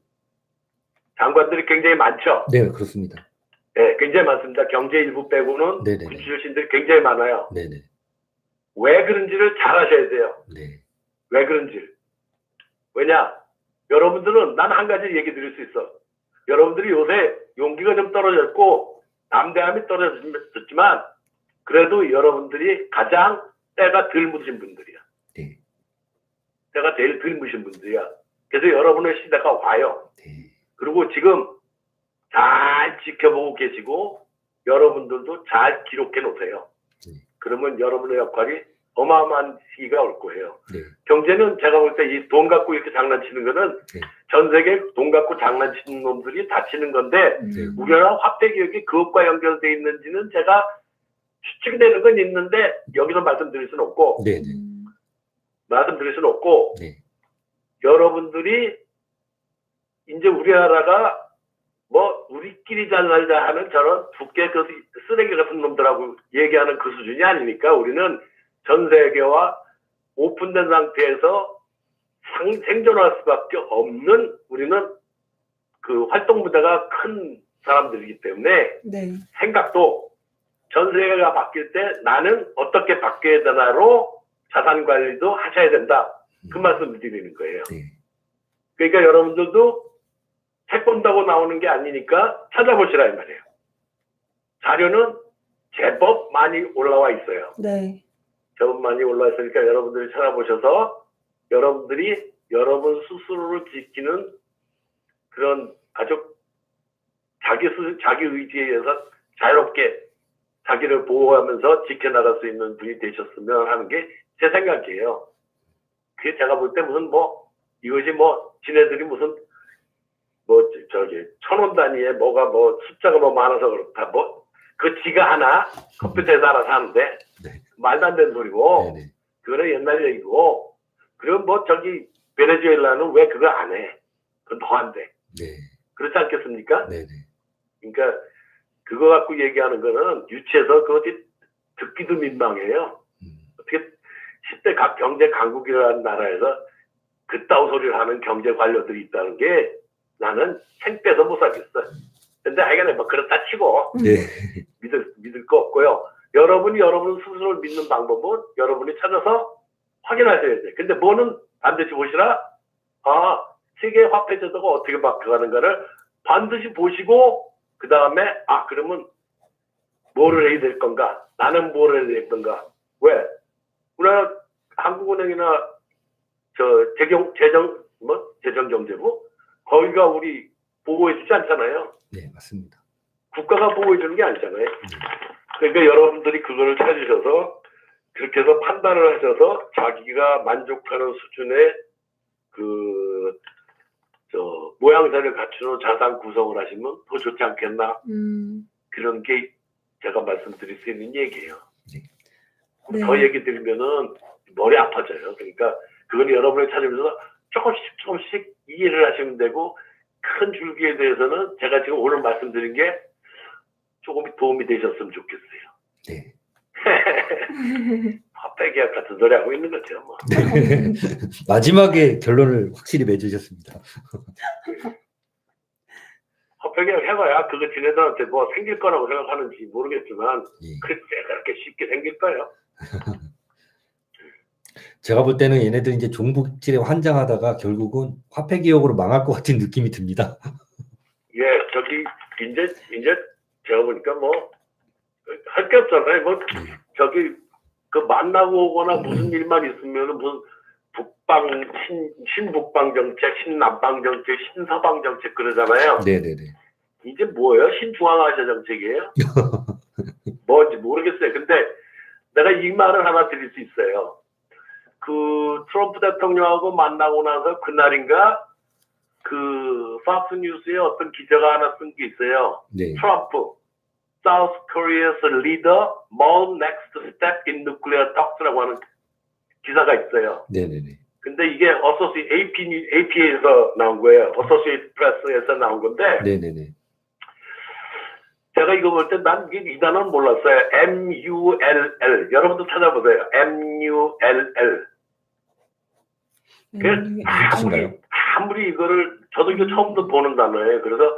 장관들이 굉장히 많죠. 네, 그렇습니다. 네, 굉장히 많습니다. 경제 일부 빼고는 네네네. 군 출신들이 굉장히 많아요. 네네. 왜 그런지를 잘 아셔야 돼요. 네. 왜 그런지. 왜냐? 여러분들은 난 한 가지 얘기 드릴 수 있어. 여러분들이 요새 용기가 좀 떨어졌고 담대함이 떨어졌지만 그래도 여러분들이 가장 때가 덜 묻으신 분들이야. 네. 때가 제일 덜 묻으신 분들이야. 그래서 여러분의 시대가 와요. 네. 그리고 지금 잘 지켜보고 계시고 여러분들도 잘 기록해 놓으세요. 네. 그러면 여러분의 역할이 어마어마한 시기가 올 거예요. 네. 경제는 제가 볼 때 이 돈 갖고 이렇게 장난치는 거는 네. 전 세계 돈 갖고 장난치는 놈들이 다치는 건데 네. 우리나라 화폐 개혁이 그것과 연결되어 있는지는 제가 추측되는 건 있는데 여기서 말씀드릴 수는 없고 네네. 말씀드릴 수는 없고 네. 여러분들이 이제 우리나라가 뭐 우리끼리 잘 살자 하는 저런 두께 그 쓰레기 같은 놈들하고 얘기하는 그 수준이 아니니까 우리는 전 세계와 오픈된 상태에서 생존할 수밖에 없는 우리는 그 활동 무대가 큰 사람들이기 때문에 네. 생각도 전 세계가 바뀔 때 나는 어떻게 바뀌어야 되나로 자산 관리도 하셔야 된다. 그 말씀을 드리는 거예요. 네. 그러니까 여러분들도 책 본다고 나오는 게 아니니까 찾아보시라 이 말이에요. 자료는 제법 많이 올라와 있어요. 네. 제법 많이 올라와 있으니까 여러분들이 찾아보셔서 여러분들이 여러분 스스로를 지키는 그런 아주 자기 의지에 의해서 자유롭게 자기를 보호하면서 지켜나갈 수 있는 분이 되셨으면 하는 게 제 생각이에요. 그게 제가 볼 때 무슨 뭐 이것이 뭐 지네들이 무슨 뭐 저기 1000원 단위에 뭐가 뭐 숫자가 뭐 많아서 그렇다 뭐 그 지가 하나 컴퓨터에서 알아서 하는데 네. 말도 안 되는 소리고 네네. 그거는 옛날 얘기고 그리고 뭐 저기 베네수엘라는 왜 그거 안 해? 그건 더 안 돼. 네. 그렇지 않겠습니까? 네네. 그러니까 그거 갖고 얘기하는 거는 유치해서 그것이 듣기도 민망해요. 어떻게 10대 각 경제 강국이라는 나라에서 그따위 소리를 하는 경제 관료들이 있다는 게 나는 생떼서 못 살겠어. 근데 하여간에 뭐 그렇다 치고 네. 믿을 거 없고요. 여러분이 여러분 스스로를 믿는 방법은 여러분이 찾아서 확인하셔야 돼. 근데 뭐는 반드시 보시라. 세계 화폐 제도가 어떻게 바뀌어가는가를 반드시 보시고 그 다음에 그러면 뭐를 해야 될 건가? 나는 뭐를 해야 될 건가? 왜? 우리나라 한국은행이나 재정경제부 거기가 우리 보호해주지 않잖아요. 네, 맞습니다. 국가가 보호해주는 게 아니잖아요. 그러니까 여러분들이 그거를 찾으셔서 그렇게 해서 판단을 하셔서 자기가 만족하는 수준의 모양새를 갖추는 자산 구성을 하시면 더 좋지 않겠나. 그런 게 제가 말씀드릴 수 있는 얘기예요. 네. 더 얘기 드리면은 머리 아파져요. 그러니까 그건 여러분이 찾으면서 조금씩 이해를 하시면 되고, 큰 줄기에 대해서는 제가 지금 오늘 말씀드린 게 조금 도움이 되셨으면 좋겠어요. 네. 화폐 계약 같은 소리 하고 있는 거죠, 뭐. 마지막에 결론을 확실히 맺으셨습니다. 화폐 계약 해봐야 그거 지네들한테 뭐 생길 거라고 생각하는지 모르겠지만, 예. 글쎄 그렇게 쉽게 생길까요? 제가 볼 때는 얘네들 이제 종북질에 환장하다가 결국은 화폐 개혁으로 망할 것 같은 느낌이 듭니다. 예, 저기 이제 제가 보니까 뭐 할 게 없잖아요. 뭐 저기 그 만나고 오거나 무슨 일만 있으면은 무슨 신북방 정책, 신남방 정책, 신서방 정책 그러잖아요. 네네네. 이제 뭐예요? 신중앙아시아 정책이에요? 뭔지 모르겠어요. 근데 내가 이 말을 하나 드릴 수 있어요. 그 트럼프 대통령하고 만나고 나서 그날인가 그 팍스 뉴스에 어떤 기자가 하나 쓴 게 있어요. 네. 트럼프, South Korea's leader, more next step in nuclear talks라고 하는 기사가 있어요. 네네네. 근데 이게 AP에서 나온 거예요. Associated Press에서 나온 건데, 네네네. 제가 이거 볼 때 난 이 단어는 몰랐어요. MULL. 여러분도 찾아보세요. MULL. 뜻인가요? 아무리 이거를, 저도 이거 처음부터 보는 단어예요. 그래서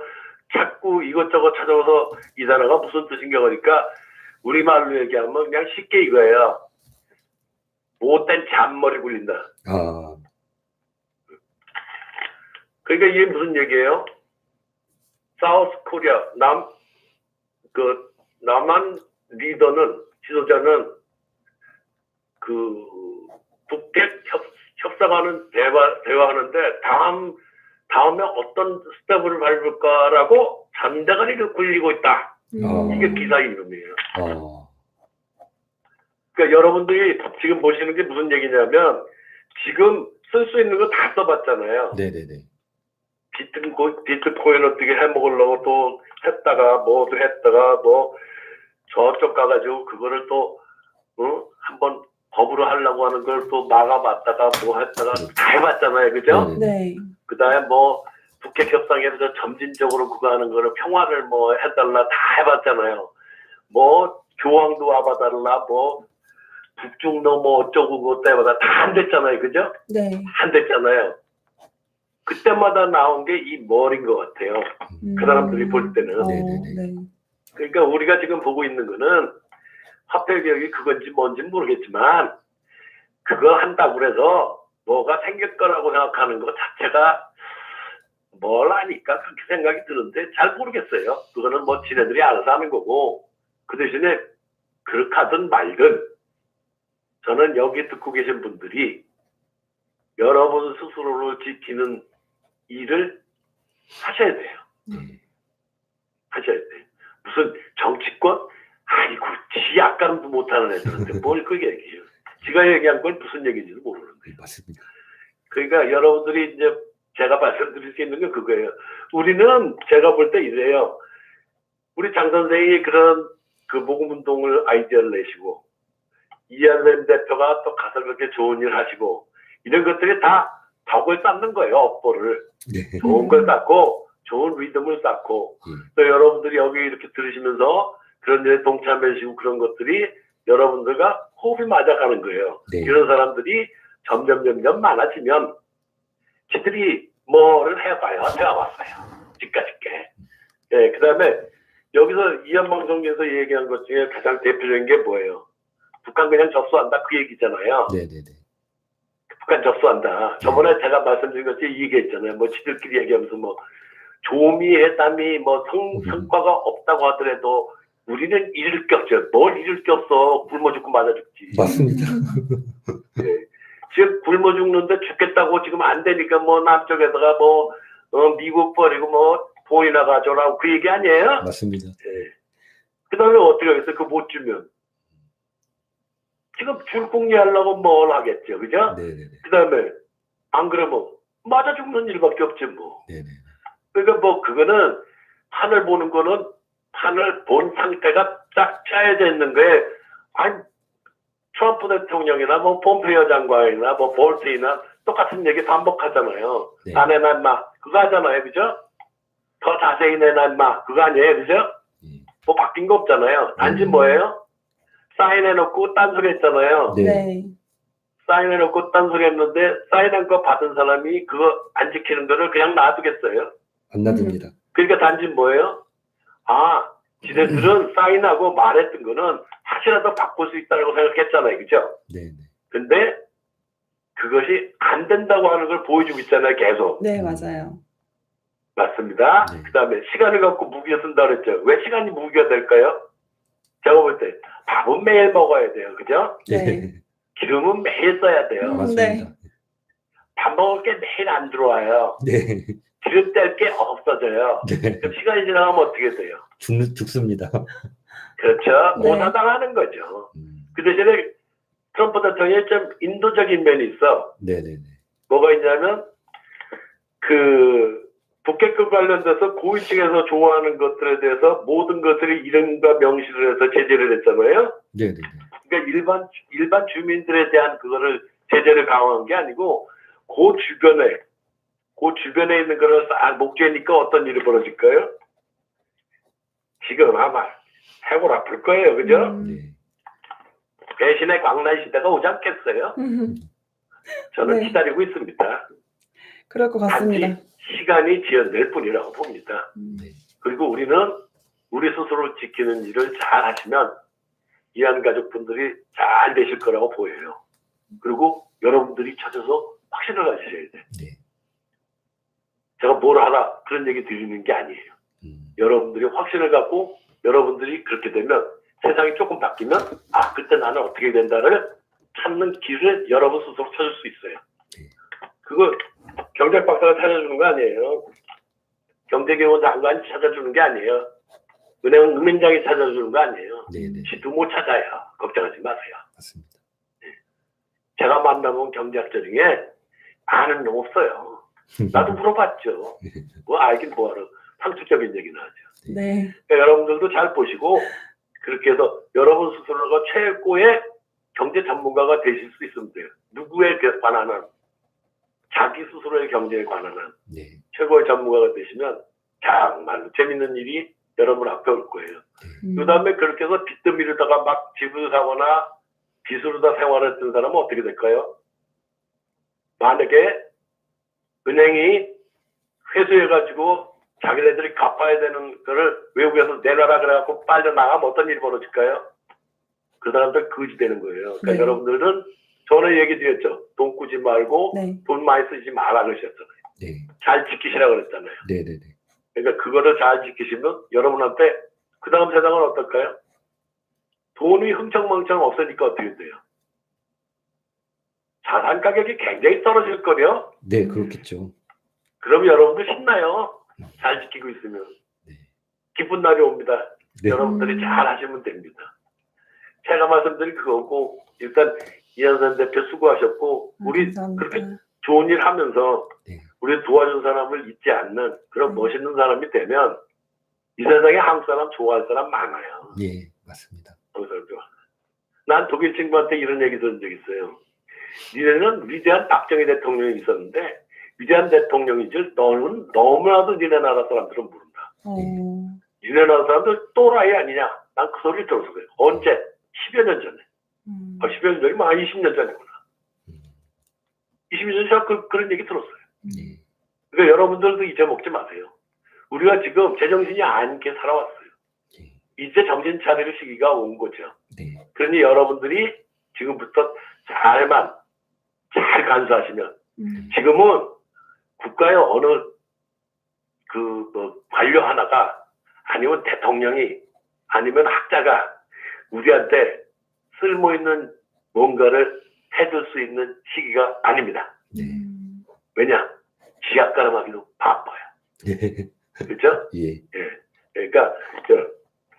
자꾸 이것저것 찾아봐서 이 단어가 무슨 뜻인가 보니까 우리말로 얘기하면 그냥 쉽게 이거예요. 못된 잔머리 굴린다. 아, 그러니까 이게 무슨 얘기예요? 사우스 코리아, 남한 리더는, 지도자는 그 북핵 협상하는 대화하는데 다음에 어떤 스텝을 밟을까라고 잔대가리를 굴리고 있다. 이게 기사 이름이에요. 그러니까 여러분들이 지금 보시는 게 무슨 얘기냐면 지금 쓸 수 있는 거 다 써봤잖아요. 네네네. 비트코인 어떻게 해먹으려고 또 했다가 뭐 저쪽 가가지고 그거를 또 한번 법으로 하려고 하는 걸 또 막아봤다가 뭐 했다가 다 해봤잖아요. 그죠? 네. 그 다음에 뭐 북핵 협상에서 점진적으로 그거 하는 거를 평화를 뭐 해달라 다 해봤잖아요. 뭐 교황도 와봐달라 뭐 북중도 뭐 어쩌고 그것 때마다 다 안 됐잖아요. 그죠? 네. 안 됐잖아요. 그때마다 나온 게 이 머리인 것 같아요. 그 사람들이 볼 때는. 네. 그러니까 우리가 지금 보고 있는 거는 화폐 개혁이 그건지 뭔지 모르겠지만 그거 한다고 해서 뭐가 생길 거라고 생각하는 것 자체가 뭘 아니까 그렇게 생각이 드는데 잘 모르겠어요. 그거는 뭐 지네들이 알아서 하는 거고 그 대신에 그렇게 하든 말든 저는 여기 듣고 계신 분들이 여러분 스스로를 지키는 일을 하셔야 돼요. 하셔야 돼요. 무슨 정치권? 아이고, 지 약간도 못하는 애들한테 뭘 그게 얘기해요. 지가 얘기한 건 무슨 얘기인지도 모르는데. 맞습니다. 그러니까 여러분들이 이제 제가 말씀드릴 수 있는 건 그거예요. 우리는 제가 볼 때 이래요. 우리 장 선생이 그런 그 모금운동을 아이디어를 내시고 이한샘 대표가 또 가서 그렇게 좋은 일 하시고 이런 것들이 다 덕을 쌓는 거예요. 업보를. 네. 좋은 걸 쌓고 좋은 리듬을 쌓고 또 여러분들이 여기 이렇게 들으시면서 그런 일에 동참해주시고 그런 것들이 여러분들과 호흡이 맞아가는 거예요. 네. 이런 사람들이 점점 많아지면 지들이 뭐를 해봐요. 해와봤어요. 집까짓게. 네, 그 다음에 여기서 이한방송에서 얘기한 것 중에 가장 대표적인 게 뭐예요? 북한 그냥 접수한다 그 얘기잖아요. 네네네. 북한 접수한다. 저번에 제가 말씀드린 것이 얘기했잖아요. 뭐 지들끼리 얘기하면서 뭐 조미 회담이 뭐 성과가 없다고 하더라도 우리는 잃을 게 없죠. 뭘 잃을 게 없어. 굶어 죽고 맞아 죽지. 맞습니다. 네. 지금 굶어 죽는데 죽겠다고 지금 안 되니까 뭐 남쪽에다가 뭐 미국 버리고 뭐 돈이나 가져라고 그 얘기 아니에요? 맞습니다. 네. 그 다음에 어떻게 하겠어요? 그거 못 주면. 지금 줄궁리 하려고 뭘 하겠죠. 그죠? 네네네. 그 다음에 안 그러면 맞아 죽는 일밖에 없지 뭐. 네네. 그러니까 뭐 그거는 하늘 보는 거는 판을 본 상태가 딱 짜여져 있는 거에, 아니, 트럼프 대통령이나 뭐 폼페이오 장관이나 뭐 볼트이나 똑같은 얘기 반복하잖아요. 네. 다 내놔 인마 그거 하잖아요, 그죠? 더 자세히 내놔 인마 그거 아니에요, 그죠? 예. 뭐 바뀐 거 없잖아요. 단지 뭐예요? 사인해놓고 딴소리 했잖아요. 네. 네. 사인해놓고 딴소리 했는데 사인한 거 받은 사람이 그거 안 지키는 거를 그냥 놔두겠어요? 안 놔둡니다. 그러니까 단지 뭐예요? 아, 지네들은 사인하고 말했던 거는 혹시라도 바꿀 수 있다고 생각했잖아요, 그죠? 네. 네. 근데 그것이 안 된다고 하는 걸 보여주고 있잖아요, 계속. 네, 맞아요. 맞습니다. 네. 그 다음에 시간을 갖고 무기가 쓴다 그랬죠. 왜 시간이 무기가 될까요? 제가 볼 때 밥은 매일 먹어야 돼요, 그죠? 네. 네. 기름은 매일 써야 돼요. 맞습니다. 밥 먹을 게 매일 안 들어와요. 네. 기름 뗄 게 없어져요. 네. 그럼 시간이 지나가면 어떻게 돼요? 죽습니다. 그렇죠. 네. 고사당하는 거죠. 그 대신에 트럼프 대통령이 좀 인도적인 면이 있어. 네네네. 뭐가 있냐면 그 북핵과 관련돼서 고위층에서 좋아하는 것들에 대해서 모든 것들이 이름과 명시를 해서 제재를 했잖아요. 네네네. 그러니까 일반 주민들에 대한 그거를 제재를 강화한 게 아니고 그 주변에 있는 거를 싹 목재니까 어떤 일이 벌어질까요? 지금 아마 해골 아플 거예요, 그죠? 네. 배신의 광란 시대가 오지 않겠어요? 저는 네. 기다리고 있습니다. 그럴 것 같습니다. 단지 시간이 지연될 뿐이라고 봅니다. 네. 그리고 우리는 우리 스스로 지키는 일을 잘 하시면 이한 가족분들이 잘 되실 거라고 보여요. 그리고 여러분들이 찾아서 확신을 가지셔야 돼요. 네. 제가 뭘 하라 그런 얘기 드리는 게 아니에요. 여러분들이 확신을 갖고 여러분들이 그렇게 되면 세상이 조금 바뀌면 아 그때 나는 어떻게 된다를 찾는 길을 여러분 스스로 찾을 수 있어요. 그거 경제 박사가 찾아주는 거 아니에요. 경제교원 장관이 찾아주는 게 아니에요. 은행장이 찾아주는 거 아니에요. 네네. 지도 못 찾아요. 걱정하지 마세요. 맞습니다. 제가 만나본 경제학자 중에 아는 놈 없어요. 나도 물어봤죠. 뭐 알긴 뭐하러 상투적인 얘기는 하죠. 네. 그러니까 여러분들도 잘 보시고 그렇게 해서 여러분 스스로가 최고의 경제 전문가가 되실 수 있으면 돼요. 누구에 관한 자기 스스로의 경제에 관한 네. 최고의 전문가가 되시면 정말로 재밌는 일이 여러분 앞에 올 거예요. 그 다음에 그렇게 해서 빚도 미루다가 막 집을 사거나 빚으로 다 생활했던 사람은 어떻게 될까요? 만약에 은행이 회수해가지고 자기네들이 갚아야 되는 거를 외국에서 내놔라 그래갖고 빨려 나가면 어떤 일이 벌어질까요? 그 사람들 거지 되는 거예요. 그러니까 네. 여러분들은 전에 얘기 드렸죠. 돈 꾸지 말고 네. 돈 많이 쓰지 마라 그러셨잖아요. 네. 잘 지키시라 그랬잖아요. 네네네. 그러니까 그거를 잘 지키시면 여러분한테 그 다음 세상은 어떨까요? 돈이 흥청망청 없으니까 어떻게 돼요? 자산 가격이 굉장히 떨어질 거요. 네, 그렇겠죠. 그럼 여러분들 신나요. 잘 지키고 있으면. 네. 기쁜 날이 옵니다. 네. 여러분들이 잘 하시면 됩니다. 제가 말씀드린 그거고 일단 이현선 대표 수고하셨고 우리 감사합니다. 그렇게 좋은 일 하면서 네. 우리 도와준 사람을 잊지 않는 그런 멋있는 사람이 되면 이 세상에 한국 사람 좋아할 사람 많아요. 예, 맞습니다. 한국 사람 좋아. 난 독일 친구한테 이런 얘기 들은 적 있어요. 니네는 위대한 박정희 대통령이 있었는데 위대한 대통령이지 너는 너무나도 니네 나라 사람들은 모른다. 니네 나라 사람들 또라이 아니냐. 난 그 소리를 들었어. 그래요. 언제? 10여 년 전에. 10여 년 전이면 20년 전이구나. 20년 전에 그런 얘기 들었어요. 예. 그러니까 여러분들도 잊어먹지 마세요. 우리가 지금 제정신이 아니게 살아왔어요. 예. 이제 정신 차릴 시기가 온 거죠. 네. 그러니 여러분들이 지금부터 잘 간수하시면 지금은 국가의 어느 관료 하나가 아니면 대통령이 아니면 학자가 우리한테 쓸모있는 뭔가를 해줄 수 있는 시기가 아닙니다. 네. 왜냐? 지약가름하기도 바빠요. 예. 그렇죠? 예. 예. 그러니까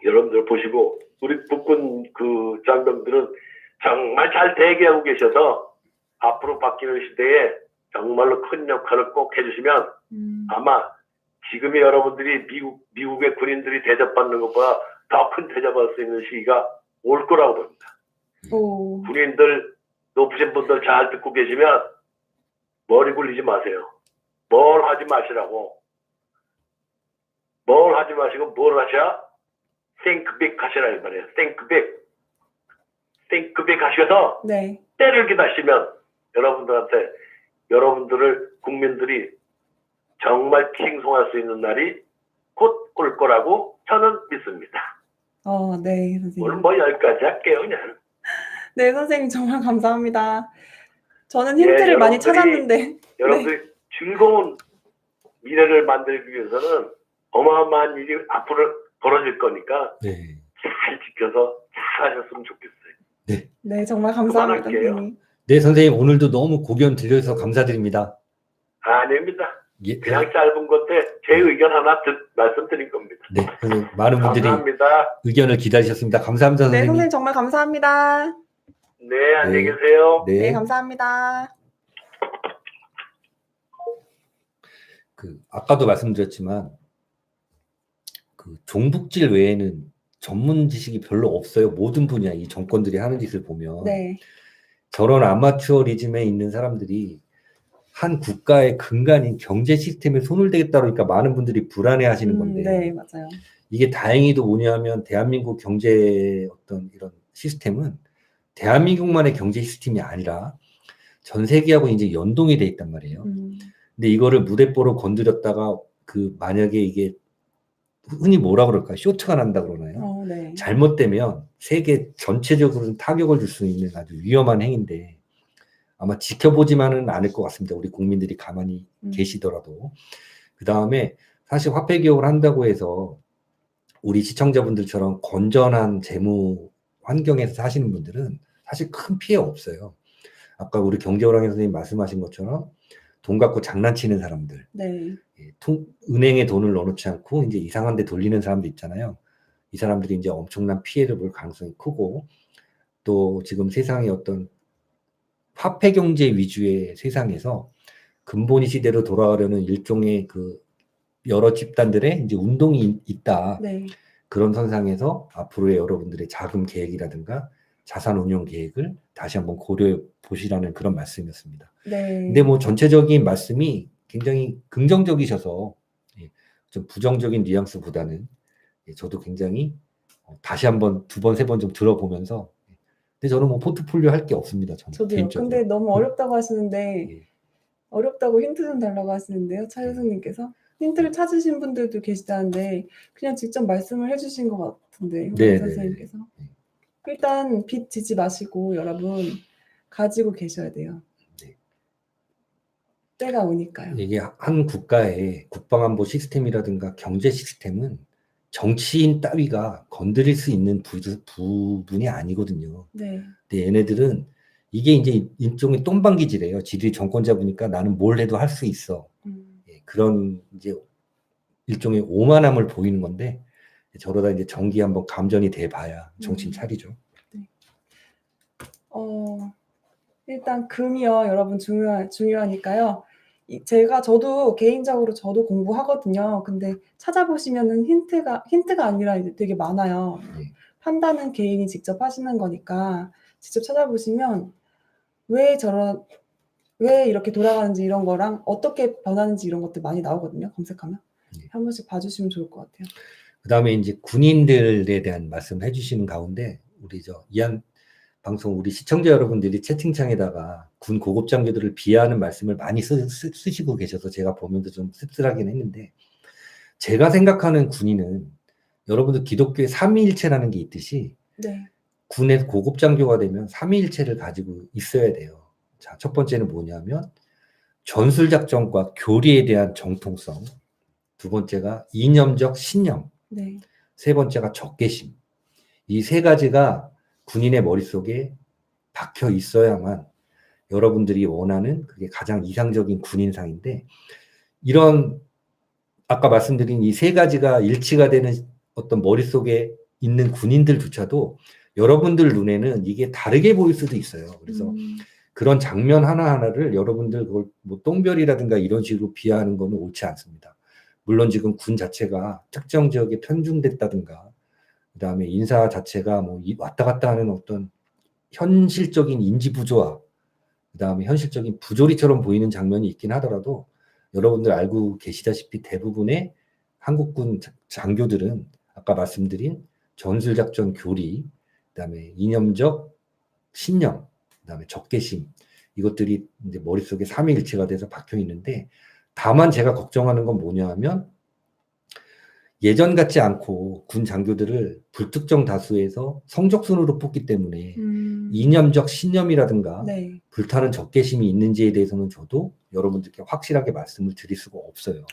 여러분들 보시고 우리 북군 그 장병들은 정말 잘 대기하고 계셔서 앞으로 바뀌는 시대에 정말로 큰 역할을 꼭 해주시면 아마 지금의 여러분들이 미국의 군인들이 대접받는 것보다 더 큰 대접할 수 있는 시기가 올 거라고 봅니다. 오. 군인들 높으신 분들 잘 듣고 계시면 머리 굴리지 마세요. 뭘 하지 마시라고. 뭘 하지 마시고 뭘 하셔야? think big 하시라 이 말이에요. think big. think big 하셔서 네. 때를 기다시면 여러분들을 국민들이 정말 칭송할 수 있는 날이 곧 올 거라고 저는 믿습니다. 네, 선생님. 오늘 뭐 여기까지 할게요, 그냥. 네, 선생님 정말 감사합니다. 저는 힌트를 많이 찾았는데. 여러분들이 즐거운 미래를 만들기 위해서는 어마어마한 일이 앞으로 벌어질 거니까 네. 잘 지켜서 잘 하셨으면 좋겠어요. 네, 정말 감사합니다, 그만할게요. 선생님. 네, 선생님 오늘도 너무 고견 들려주셔서 감사드립니다. 아닙니다. 예, 그냥 짧은 건데 제 의견 하나 말씀드린 겁니다. 네, 선생님, 많은 분들이 감사합니다. 의견을 기다리셨습니다. 감사합니다, 네, 선생님. 선생님 정말 감사합니다. 네, 안녕히 네. 계세요. 네. 네, 감사합니다. 아까도 말씀드렸지만 종북질 외에는 전문 지식이 별로 없어요. 모든 분야 이 정권들이 하는 짓을 보면 네. 저런 아마추어리즘에 있는 사람들이 한 국가의 근간인 경제 시스템에 손을 대겠다 그러니까 많은 분들이 불안해하시는 건데 네, 맞아요. 이게 다행히도 뭐냐면 대한민국 경제 어떤 이런 시스템은 대한민국만의 경제 시스템이 아니라 전 세계하고 이제 연동이 돼 있단 말이에요. 근데 이거를 무대뽀로 건드렸다가 만약에 이게 흔히 뭐라 그럴까? 쇼트가 난다 그러나요? 네. 잘못되면 세계 전체적으로는 타격을 줄 수 있는 아주 위험한 행위인데 아마 지켜보지만은 않을 것 같습니다. 우리 국민들이 가만히 계시더라도. 그 다음에 사실 화폐 개혁을 한다고 해서 우리 시청자분들처럼 건전한 재무 환경에서 사시는 분들은 사실 큰 피해 없어요. 아까 우리 경제호랑이 선생님 말씀하신 것처럼 돈 갖고 장난치는 사람들, 네. 은행에 돈을 넣어놓지 않고 이제 이상한 데 돌리는 사람도 있잖아요. 이 사람들이 이제 엄청난 피해를 볼 가능성이 크고 또 지금 세상의 어떤 화폐 경제 위주의 세상에서 근본이 시대로 돌아가려는 일종의 여러 집단들의 이제 운동이 있다. 네. 그런 선상에서 앞으로의 여러분들의 자금 계획이라든가 자산 운용 계획을 다시 한번 고려해 보시라는 그런 말씀이었습니다. 네. 근데 뭐 전체적인 말씀이 굉장히 긍정적이셔서 좀 부정적인 뉘앙스보다는 저도 굉장히 다시 한번 두 번, 세 번 좀 들어보면서 근데 저는 뭐 포트폴리오 할 게 없습니다. 저도요. 개인적으로. 근데 너무 어렵다고 하시는데 예. 어렵다고 힌트 좀 달라고 하시는데요. 차 교수님께서 힌트를 찾으신 분들도 계시다는데 그냥 직접 말씀을 해주신 것 같은데 네, 선생님께서 일단 빚 지지 마시고 여러분 가지고 계셔야 돼요. 네. 때가 오니까요. 이게 한 국가의 국방안보 시스템이라든가 경제 시스템은 정치인 따위가 건드릴 수 있는 부분이 아니거든요. 네. 근데 얘네들은 이게 이제 일종의 똥방기질이에요. 지들이 정권 잡으니까 나는 뭘 해도 할 수 있어. 그런 이제 일종의 오만함을 보이는 건데 저러다 이제 정기 한번 감전이 돼 봐야 정신 차리죠. 네. 일단 금이요, 여러분 중요하니까요. 저도 개인적으로 저도 공부하거든요. 근데 찾아보시면은 힌트가 아니라 이제 되게 많아요. 네. 판단은 개인이 직접 하시는 거니까 직접 찾아보시면 왜 이렇게 돌아가는지 이런 거랑 어떻게 변하는지 이런 것들 많이 나오거든요. 검색하면. 네. 한 번씩 봐주시면 좋을 것 같아요. 그 다음에 이제 군인들에 대한 말씀을 해주시는 가운데 우리 이한 방송 우리 시청자 여러분들이 채팅창에다가 군 고급 장교들을 비하하는 말씀을 많이 쓰시고 계셔서 제가 보면서 좀 씁쓸하긴 했는데 제가 생각하는 군인은 여러분들 기독교의 삼위일체라는 게 있듯이 네. 군의 고급 장교가 되면 삼위일체를 가지고 있어야 돼요. 자, 첫 번째는 뭐냐면 전술작전과 교리에 대한 정통성, 두 번째가 이념적 신념, 네. 세 번째가 적개심. 이 세 가지가 군인의 머릿속에 박혀 있어야만 여러분들이 원하는 그게 가장 이상적인 군인상인데 이런 아까 말씀드린 이 세 가지가 일치가 되는 어떤 머릿속에 있는 군인들조차도 여러분들 눈에는 이게 다르게 보일 수도 있어요. 그래서 그런 장면 하나하나를 여러분들 그걸 뭐 똥별이라든가 이런 식으로 비하하는 거는 옳지 않습니다. 물론 지금 군 자체가 특정 지역에 편중됐다든가, 그 다음에 인사 자체가 뭐 왔다 갔다 하는 어떤 현실적인 인지 부조화, 그 다음에 현실적인 부조리처럼 보이는 장면이 있긴 하더라도 여러분들 알고 계시다시피 대부분의 한국군 장교들은 아까 말씀드린 전술작전 교리, 그 다음에 이념적 신념, 그 다음에 적개심, 이것들이 이제 머릿속에 삼위일체가 돼서 박혀 있는데, 다만 제가 걱정하는 건 뭐냐 하면 예전 같지 않고 군 장교들을 불특정 다수에서 성적순으로 뽑기 때문에 이념적 신념이라든가 네. 불타는 적개심이 있는지에 대해서는 저도 여러분들께 확실하게 말씀을 드릴 수가 없어요.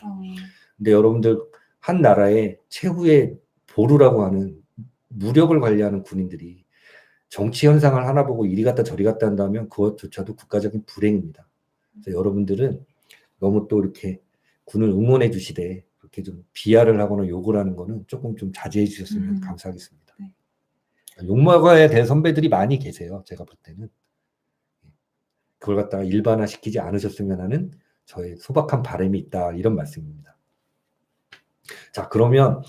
근데 여러분들 한 나라의 최후의 보루라고 하는 무력을 관리하는 군인들이 정치 현상을 하나 보고 이리 갔다 저리 갔다 한다면 그것조차도 국가적인 불행입니다. 그래서 여러분들은 너무 또 이렇게 군을 응원해 주시되 그렇게 좀 비하를 하거나 욕을 하는 거는 조금 좀 자제해 주셨으면 감사하겠습니다. 네. 욕먹어야 될 선배들이 많이 계세요. 제가 볼 때는. 그걸 갖다가 일반화 시키지 않으셨으면 하는 저의 소박한 바람이 있다, 이런 말씀입니다. 자, 그러면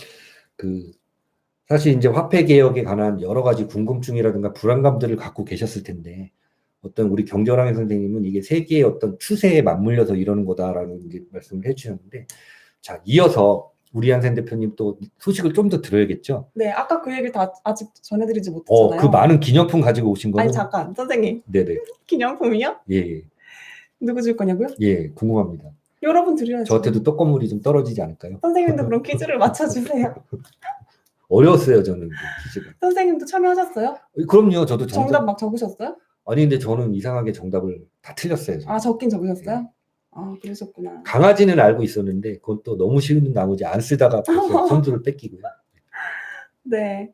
사실 이제 화폐 개혁에 관한 여러 가지 궁금증이라든가 불안감들을 갖고 계셨을 텐데, 어떤 우리 경전왕 선생님은 이게 세계의 어떤 추세에 맞물려서 이러는 거다라는 이제 말씀을 해주셨는데, 자, 이어서 우리 한센 대표님 또 소식을 좀 더 들어야겠죠? 네, 아까 그 얘기를 다 아직 전해드리지 못했잖아요. 그 많은 기념품 가지고 오신 거는? 아니, 잠깐, 선생님. 네네. 기념품이요? 예. 누구 줄 거냐고요? 예, 궁금합니다. 여러분 드려야죠. 저한테도 떡고물이 좀 떨어지지 않을까요? 선생님도 그럼 퀴즈를 맞춰주세요. 어려웠어요, 저는 퀴즈가. 선생님도 참여하셨어요? 그럼요, 저도 정답 막 적으셨어요? 아니, 근데 저는 이상하게 정답을 다 틀렸어요. 저는. 아, 적긴 적으셨어요? 네. 아, 그러셨구나. 강아지는 알고 있었는데 그건 또 너무 쉬운 나머지 안 쓰다가 벌써 선두를 뺏기고요. 네.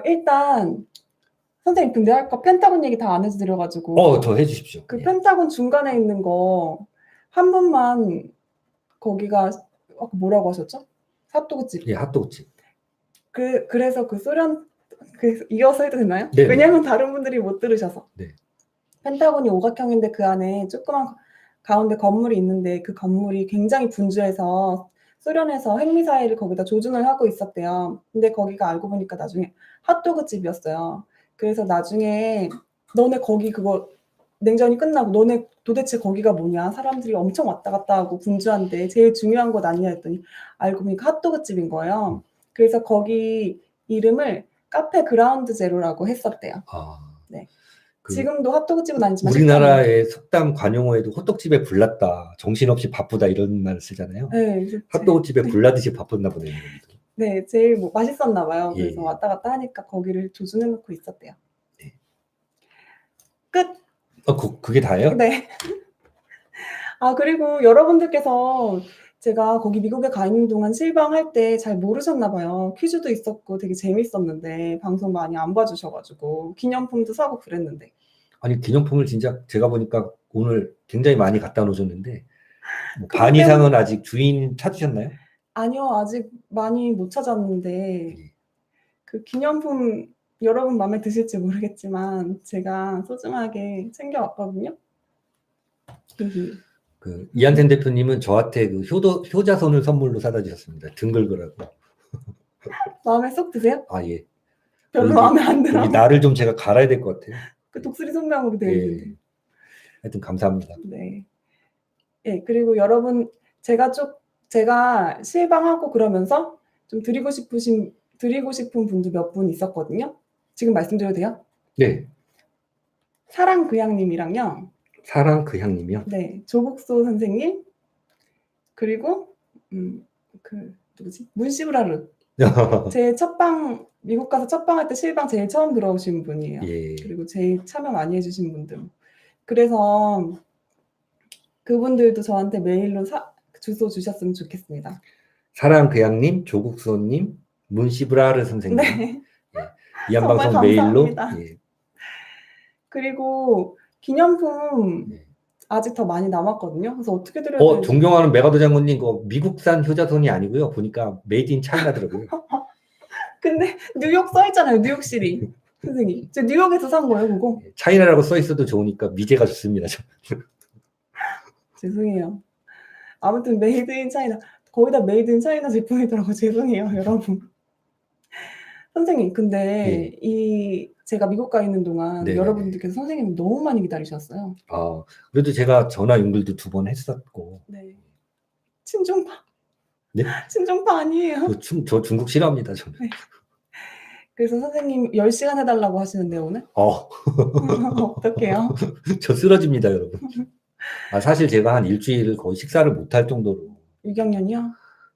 일단 선생님, 근데 아까 펜타곤 얘기 다 안 해드려가지고 더 해주십시오. 그 예. 펜타곤 중간에 있는 거 한 분만, 거기가 뭐라고 하셨죠? 핫도그집. 예, 핫도그집. 그래서 그 소련, 이어서 해도 되나요? 네. 왜냐면 다른 분들이 못 들으셔서. 네. 펜타곤이 오각형인데 그 안에 조그만 가운데 건물이 있는데 그 건물이 굉장히 분주해서 소련에서 핵미사일을 거기다 조준을 하고 있었대요. 근데 거기가 알고 보니까 나중에 핫도그 집이었어요. 그래서 나중에 너네 거기 그거 냉전이 끝나고 너네 도대체 거기가 뭐냐? 사람들이 엄청 왔다 갔다 하고 분주한데 제일 중요한 곳 아니냐 했더니 알고 보니까 핫도그 집인 거예요. 그래서 거기 이름을 카페 그라운드 제로라고 했었대요. 네. 지금도 핫도그 집은 아니지만 우리나라의 속담 관용어에도 호떡집에 불났다, 정신없이 바쁘다, 이런 말 쓰잖아요. 네, 핫도그 집에 불나듯이 바빴나 보네요. 네, 제일 맛있었나 봐요. 예. 그래서 왔다 갔다 하니까 거기를 조준해 놓고 있었대요. 네. 끝. 그게 다예요? 네. 아, 그리고 여러분들께서 제가 거기 미국에 가 있는 동안 실방할 때 잘 모르셨나 봐요. 퀴즈도 있었고 되게 재밌었는데 방송 많이 안 봐주셔가지고 기념품도 사고 그랬는데. 아니, 기념품을 진짜 제가 보니까 오늘 굉장히 많이 갖다 놓으셨는데 반 그때는- 이상은 아직 주인 찾으셨나요? 아니요, 아직 많이 못 찾았는데 예. 그 기념품 여러분 마음에 드실지 모르겠지만 제가 소중하게 챙겨왔거든요. 이한텐 대표님은 저한테 그 효자손을 선물로 사다 주셨습니다. 등 긁으라고. 마음에 쏙 드세요? 아, 예. 별로 여기- 마음에 안 들어. 여기 나를 좀 제가 갈아야 될 것 같아요. 그 독수리 손명으로 되어 있는데. 예. 하여튼 감사합니다. 네. 예, 그리고 여러분 제가 실방하고 그러면서 좀 드리고 싶은 분도 몇 분 있었거든요. 지금 말씀드려도 돼요? 네. 사랑 그양님이랑요. 사랑 그 향님이요. 네, 조국소 선생님. 그리고 누구지? 문시브라르. 제 미국 가서 첫방 할 때 실방 제일 처음 들어오신 분이에요. 예. 그리고 제일 참여 많이 해주신 분들. 그래서 그분들도 저한테 메일로 주소 주셨으면 좋겠습니다. 사랑 그 향님, 조국수님, 문시브라르 선생님. 네. 이한방송 정말 메일로. 감사합니다. 예. 그리고 기념품 네. 아직 더 많이 남았거든요. 그래서 어떻게 드려야 되는지. 존경하는 메가더 장군님, 그 미국산 효자손이 아니고요. 보니까 메이드 인 차이나더라고요. 근데 뉴욕 써있잖아요. 뉴욕시리. 선생님. 제가 뉴욕에서 산 거예요, 그거. 차이나라고 써 있어도 좋으니까 미제가 좋습니다. 죄송해요. 아무튼 메이드 인 차이나. 거의 다 메이드 인 차이나 제품이더라고요. 죄송해요, 여러분. 선생님, 근데 제가 미국 가 있는 동안 네네네. 여러분들께서 선생님 너무 많이 기다리셨어요. 그래도 제가 전화 연결도 2번 했었고. 네. 친중파. 네? 친중파 아니에요. 저 중국 싫어합니다, 저는. 네. 그래서 선생님 10시간 해달라고 하시는데요, 오늘? 어떡해요? 저 쓰러집니다, 여러분. 사실 제가 한 일주일 거의 식사를 못할 정도로. 유경련이요?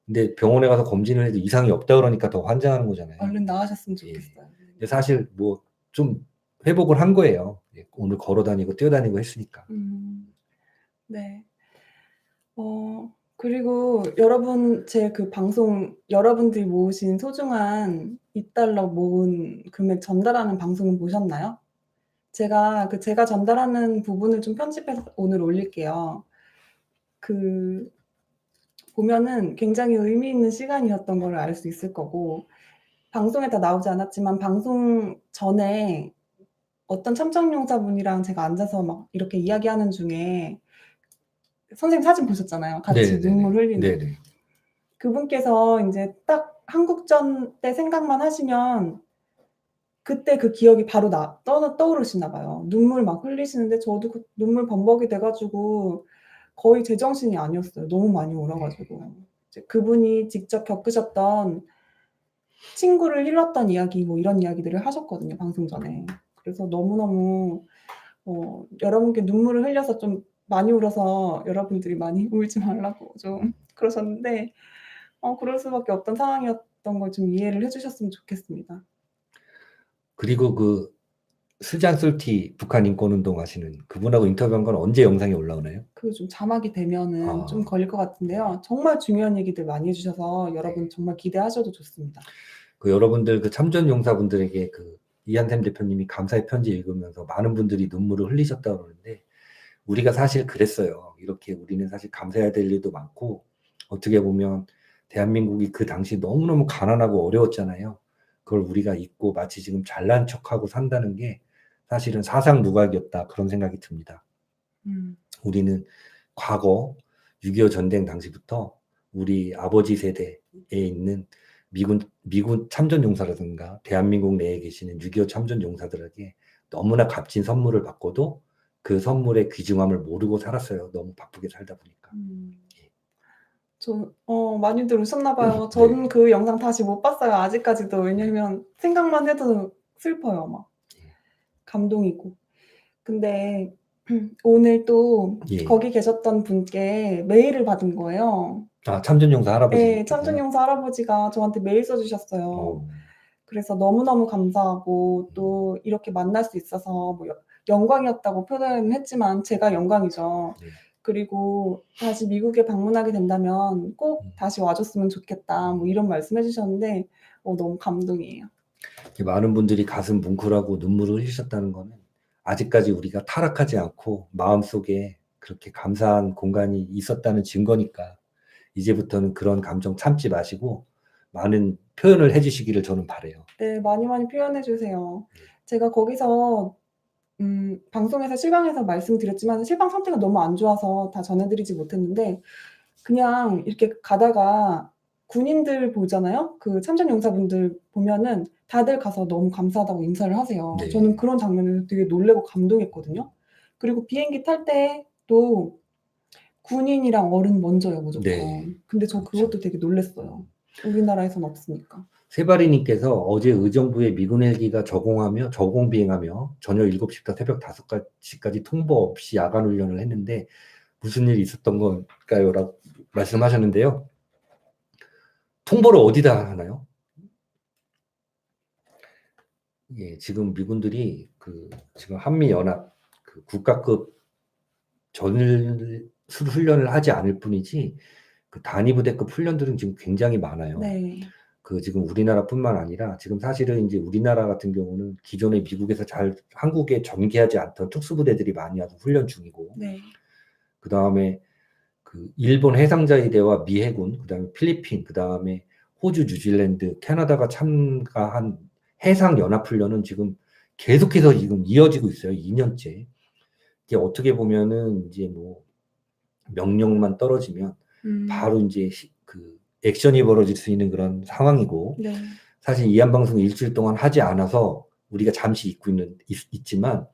근데 병원에 가서 검진을 해도 이상이 없다 그러니까 더 환장하는 거잖아요. 얼른 나으셨으면 좋겠어요. 근데 사실 뭐 좀 회복을 한 거예요. 오늘 걸어 다니고 뛰어 다니고 했으니까. 네. 그리고 여러분, 제 그 방송, 여러분들이 모으신 소중한 $2 모은 금액 전달하는 방송은 보셨나요? 제가 전달하는 부분을 좀 편집해서 오늘 올릴게요. 보면은 굉장히 의미 있는 시간이었던 걸 알 수 있을 거고, 방송에 다 나오지 않았지만 방송 전에 어떤 참정용사분이랑 제가 앉아서 막 이렇게 이야기하는 중에 선생님 사진 보셨잖아요. 같이 네네네. 눈물 흘리는. 네네. 그분께서 이제 딱 한국전 때 생각만 하시면 그때 그 기억이 바로 떠오르시나 봐요. 눈물 막 흘리시는데 저도 그 눈물 범벅이 돼 가지고 거의 제정신이 아니었어요. 너무 많이 울어 가지고. 이제 그분이 직접 겪으셨던 친구를 잃었던 이야기, 뭐 이런 이야기들을 하셨거든요, 방송 전에. 그래서 너무너무 여러분께 눈물을 흘려서 좀 많이 울어서 여러분들이 많이 울지 말라고 좀 그러셨는데 그럴 수밖에 없던 상황이었던 걸 좀 이해를 해 주셨으면 좋겠습니다. 그리고 그 스잔솔티 북한 인권운동 하시는 그분하고 인터뷰한 건 언제 영상이 올라오나요? 그거 좀 자막이 되면은 좀 걸릴 것 같은데요. 정말 중요한 얘기들 많이 해 주셔서 여러분 정말 기대하셔도 좋습니다. 여러분들 참전 용사분들에게 이한샘 대표님이 감사의 편지 읽으면서 많은 분들이 눈물을 흘리셨다고 그러는데 우리가 사실 그랬어요. 이렇게 우리는 사실 감사해야 될 일도 많고 어떻게 보면 대한민국이 그 당시 너무너무 가난하고 어려웠잖아요. 그걸 우리가 잊고 마치 지금 잘난 척하고 산다는 게 사실은 사상 누각이었다 그런 생각이 듭니다. 우리는 과거 6.25 전쟁 당시부터 우리 아버지 세대에 있는 미군 참전용사라든가 대한민국 내에 계시는 6.25 참전용사들에게 너무나 값진 선물을 받고도 그 선물의 귀중함을 모르고 살았어요. 너무 바쁘게 살다 보니까. 많이들 우셨나 봐요. 저는 그 영상 다시 못 봤어요. 아직까지도. 왜냐면 생각만 해도 슬퍼요. 막 감동이고. 근데 오늘 또 거기 계셨던 분께 메일을 받은 거예요. 참전용사 할아버지. 네, 참전용사 할아버지가 저한테 메일 써주셨어요. 그래서 너무너무 감사하고 또 이렇게 만날 수 있어서 뭐 영광이었다고 표현했지만 제가 영광이죠. 그리고 다시 미국에 방문하게 된다면 꼭 다시 와줬으면 좋겠다. 뭐 이런 말씀해 주셨는데 너무 감동이에요. 많은 분들이 가슴 뭉클하고 눈물을 흘리셨다는 거는 아직까지 우리가 타락하지 않고 마음속에 그렇게 감사한 공간이 있었다는 증거니까 이제부터는 그런 감정 참지 마시고 많은 표현을 해주시기를 저는 바라요. 네, 많이 표현해 주세요. 제가 거기서 방송에서 실방에서 말씀드렸지만 실방 상태가 너무 안 좋아서 다 전해드리지 못했는데 그냥 이렇게 가다가 군인들 보잖아요. 그 참전용사분들 보면은 다들 가서 너무 감사하다고 인사를 하세요. 네. 저는 그런 장면을 되게 놀래고 감동했거든요. 그리고 비행기 탈 때도 군인이랑 어른 먼저요, 무조건. 네. 근데 저 그것도 되게 놀랬어요. 우리나라에선 없으니까. 세바리님께서 어제 의정부에 미군 헬기가 저공 비행하며 저녁 7시부터 새벽 5시까지 통보 없이 야간 훈련을 했는데 무슨 일이 있었던 걸까요? 라고 말씀하셨는데요. 통보를 어디다 하나요? 지금 미군들이 지금 한미연합 국가급 훈련을 하지 않을 뿐이지 단위부대급 훈련들은 지금 굉장히 많아요. 네. 지금 우리나라뿐만 아니라 지금 사실은 이제 우리나라 같은 경우는 기존에 미국에서 한국에 전개하지 않던 특수부대들이 많이 와서 훈련 중이고, 네. 그 다음에 일본 해상자위대와 미 해군, 그 다음에 필리핀, 그 다음에 호주, 뉴질랜드, 캐나다가 참가한 해상 연합 훈련은 지금 계속해서 지금 이어지고 있어요. 2년째. 이게 어떻게 보면은 이제 뭐 명령만 떨어지면 바로 이제 그 액션이 벌어질 수 있는 그런 상황이고 네. 사실 이한방송 일주일 동안 하지 않아서 우리가 잠시 있지만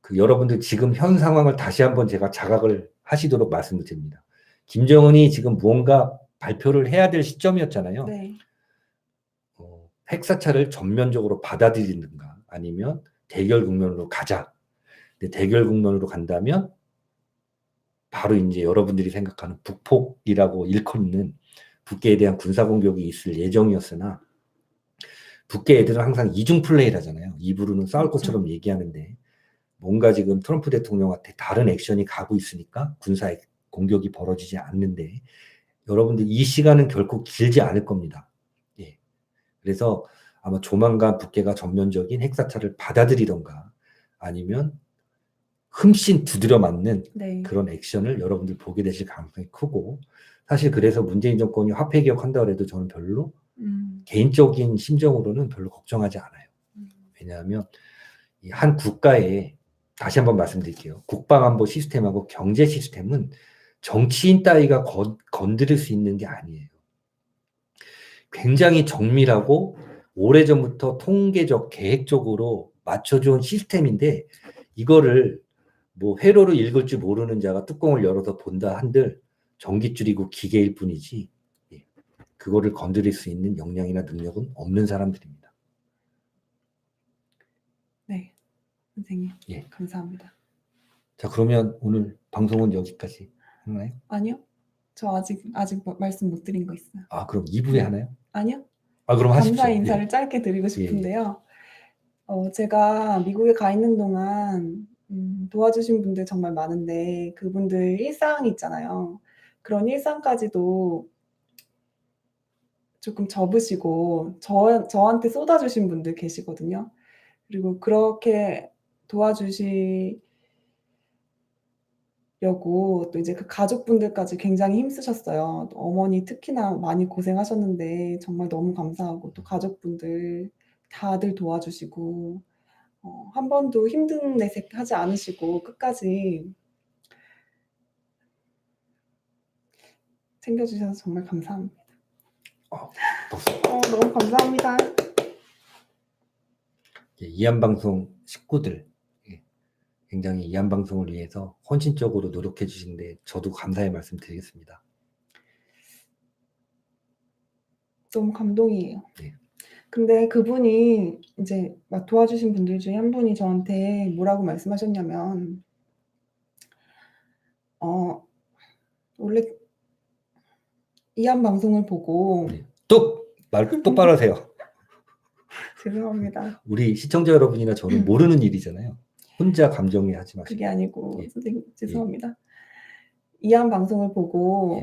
그 여러분들 지금 현 상황을 다시 한번 제가 자각을 하시도록 말씀을 드립니다. 김정은이 지금 무언가 발표를 해야 될 시점이었잖아요. 네. 핵사찰을 전면적으로 받아들이는가 아니면 대결 국면으로 가자. 근데 대결 국면으로 간다면 바로 이제 여러분들이 생각하는 북폭이라고 일컫는 북계에 대한 군사공격이 있을 예정이었으나 북계 애들은 항상 이중 플레이를 하잖아요. 입으로는 싸울 그렇죠. 것처럼 얘기하는데 뭔가 지금 트럼프 대통령한테 다른 액션이 가고 있으니까 군사 공격이 벌어지지 않는데 여러분들 이 시간은 결코 길지 않을 겁니다. 예. 그래서 아마 조만간 북계가 전면적인 핵사찰을 받아들이던가 아니면 흠씬 두드려 맞는 네. 그런 액션을 여러분들 보게 되실 가능성이 크고 사실 그래서 문재인 정권이 화폐 개혁한다고 해도 저는 별로 개인적인 심정으로는 별로 걱정하지 않아요. 왜냐하면 이 한 국가에 다시 한번 말씀드릴게요. 국방안보 시스템하고 경제 시스템은 정치인 따위가 건드릴 수 있는 게 아니에요. 굉장히 정밀하고 오래전부터 통계적, 계획적으로 맞춰준 시스템인데 이거를 뭐 회로를 읽을 줄 모르는 자가 뚜껑을 열어서 본다 한들 전깃줄이고 기계일 뿐이지 그거를 건드릴 수 있는 역량이나 능력은 없는 사람들입니다. 네. 선생님. 예. 감사합니다. 자, 그러면 오늘 방송은 여기까지 하나요? 아니요. 저 아직 말씀 못 드린 거 있어요. 아, 그럼 2부에 하나요? 아니요. 아, 그럼 하십시오. 감사 인사를 예. 짧게 드리고 싶은데요. 제가 미국에 가 있는 동안 도와주신 분들 정말 많은데 그분들 일상이 있잖아요. 그런 일상까지도 조금 접으시고 저한테 쏟아주신 분들 계시거든요. 그리고 그렇게 도와주시려고 또 이제 그 가족분들까지 굉장히 힘쓰셨어요. 또 어머니 특히나 많이 고생하셨는데 정말 너무 감사하고 또 가족분들 다들 도와주시고 한 번도 힘든 내색 하지 않으시고 끝까지 챙겨주셔서 정말 감사합니다. 너무 감사합니다. 이한방송 식구들 굉장히 이한방송을 위해서 헌신적으로 노력해 주시는데 저도 감사의 말씀 드리겠습니다. 너무 감동이에요. 네. 근데 그분이 이제 막 도와주신 분들 중에 한 분이 저한테 뭐라고 말씀하셨냐면 원래 이한방송을 보고 네. 말 똑바로 하세요. 죄송합니다. 우리 시청자 여러분이나 저는 모르는 일이잖아요. 혼자 감정이 하지 마시고. 그게 아니고 예. 선생님 죄송합니다. 이한방송을 보고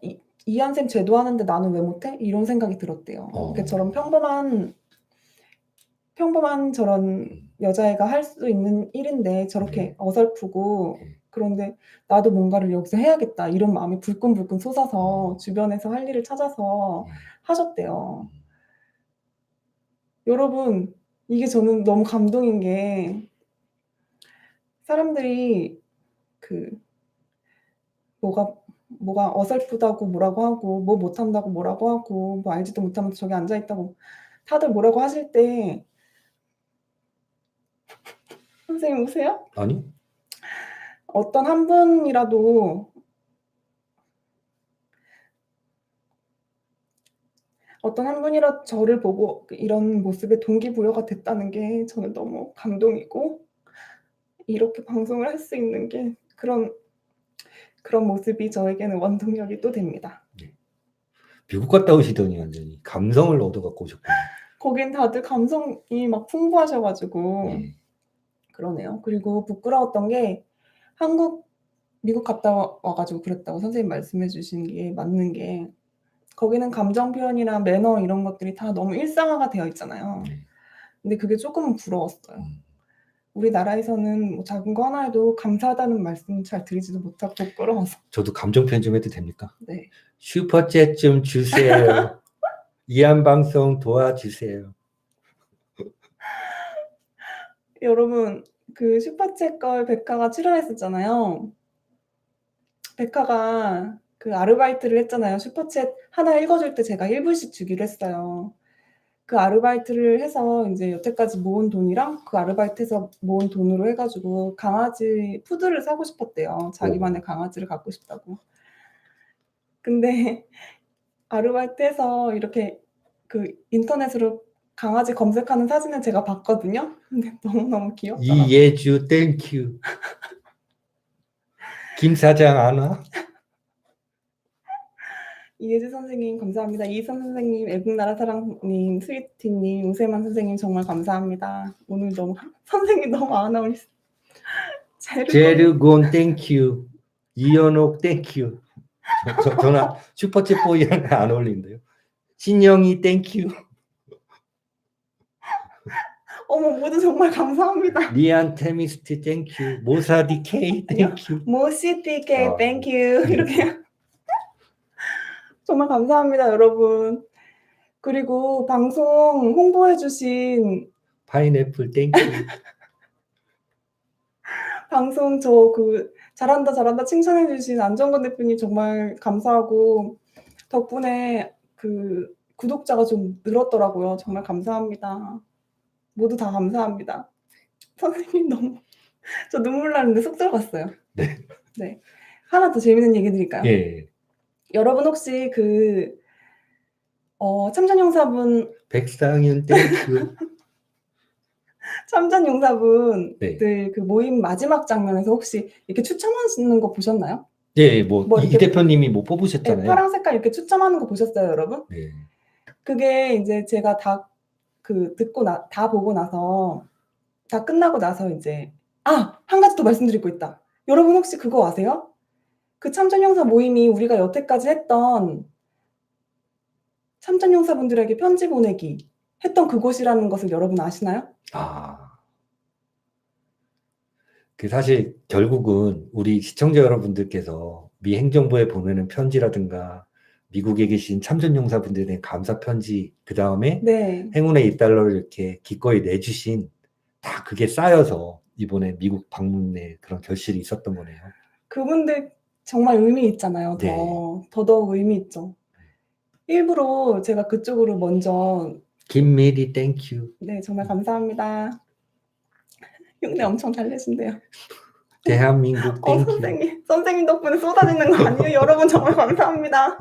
예. 이한쌤 제도하는데 나는 왜 못해? 이런 생각이 들었대요. 이렇게 저런 평범한 저런 여자애가 할 수 있는 일인데 저렇게 어설프고 그런데 나도 뭔가를 여기서 해야겠다 이런 마음이 불끈불끈 솟아서 주변에서 할 일을 찾아서 하셨대요. 여러분 이게 저는 너무 감동인 게 사람들이 그 뭐가 어설프다고 뭐라고 하고 뭐 못한다고 뭐라고 하고 뭐 알지도 못하면서 저기 앉아있다고 다들 뭐라고 하실 때 선생님 우세요? 아니? 어떤 한 분이라도 저를 보고 이런 모습에 동기부여가 됐다는 게 저는 너무 감동이고 이렇게 방송을 할 수 있는 게 그런 모습이 저에게는 원동력이 또 됩니다. 네. 미국 갔다 오시더니 완전히 감성을 얻어갖고 오셨군요. 거긴 다들 감성이 막 풍부하셔 가지고 그러네요. 그리고 부끄러웠던 게 미국 갔다 와 가지고 그랬다고 선생님 말씀해 주신 게 맞는 게 거기는 감정 표현이나 매너 이런 것들이 다 너무 일상화가 되어 있잖아요. 근데 그게 조금은 부러웠어요. 우리나라에서는 뭐 작은 거 하나 해도 감사하다는 말씀 잘 드리지도 못하고 부끄러워서. 저도 감정 표현 좀 해도 됩니까? 네. 슈퍼챗 좀 주세요. 이한방송 도와주세요. 여러분 그 슈퍼챗 걸 백화가 출연했었잖아요. 백화가 그 아르바이트를 했잖아요. 슈퍼챗 하나 읽어줄 때 제가 1불씩 주기로 했어요. 그 아르바이트를 해서 이제 여태까지 모은 돈이랑 그 아르바이트에서 모은 돈으로 해가지고 강아지 푸드를 사고 싶었대요. 자기만의 강아지를 갖고 싶다고. 근데 아르바이트해서 이렇게 그 인터넷으로 강아지 검색하는 사진을 제가 봤거든요. 근데 너무너무 귀엽더라고요. 이예주 땡큐. 김 사장 안 와? 이예주 선생님 감사합니다. 이선 선생님, 애국나라 사랑님, 스위티님, 우세만 선생님 정말 감사합니다. 오늘 너무 선생님 너무 안 어울리세요. 제르곤 땡큐. 이현옥 땡큐. 저는 슈퍼챗 보이랑 안 어울린대요. 신영이 땡큐. 어머 모두 정말 감사합니다. 리안 테미스트 땡큐. 모사디 K 땡큐. 모시티케 땡큐 이렇게 정말 감사합니다 여러분. 그리고 방송 홍보해주신 파인애플 땡큐. 방송 저 그 잘한다 칭찬해주신 안정건 대표님 정말 감사하고 덕분에 그 구독자가 좀 늘었더라고요. 정말 감사합니다. 모두 다 감사합니다. 선생님 너무 저 눈물 나는데 쏙 들어갔어요. 네. 네. 하나 더 재밌는 얘기 드릴까요? 예. 여러분 혹시 그 참전용사분 백상윤 땡큐. 참전용사분들 네. 그 모임 마지막 장면에서 혹시 이렇게 추첨하시는 거 보셨나요? 예, 뭐 이 이렇게 대표님이 뭐 네, 뽑으셨잖아요. 파란 색깔 이렇게 추첨하는 거 보셨어요, 여러분? 네. 그게 이제 제가 다 보고 나서 다 끝나고 나서 이제 한 가지 더 말씀드릴 거 있다. 여러분 혹시 그거 아세요? 그 참전용사 모임이 우리가 여태까지 했던 참전용사분들에게 편지 보내기 했던 그곳이라는 것을 여러분 아시나요? 그 사실 결국은 우리 시청자 여러분들께서 미 행정부에 보내는 편지라든가 미국에 계신 참전용사분들에 대한 감사 편지, 그 다음에 네. 행운의 $1를 이렇게 기꺼이 내주신 다 그게 쌓여서 이번에 미국 방문에 그런 결실이 있었던 거네요. 그분들 정말 의미 있잖아요. 네. 더더욱 의미 있죠. 일부러 제가 그쪽으로 먼저 김미리 땡큐. 네, 정말 감사합니다. 흉내 엄청 잘 내신대요. 대한민국 땡큐. 선생님 덕분에 쏟아지는 거 아니에요? 여러분 정말 감사합니다.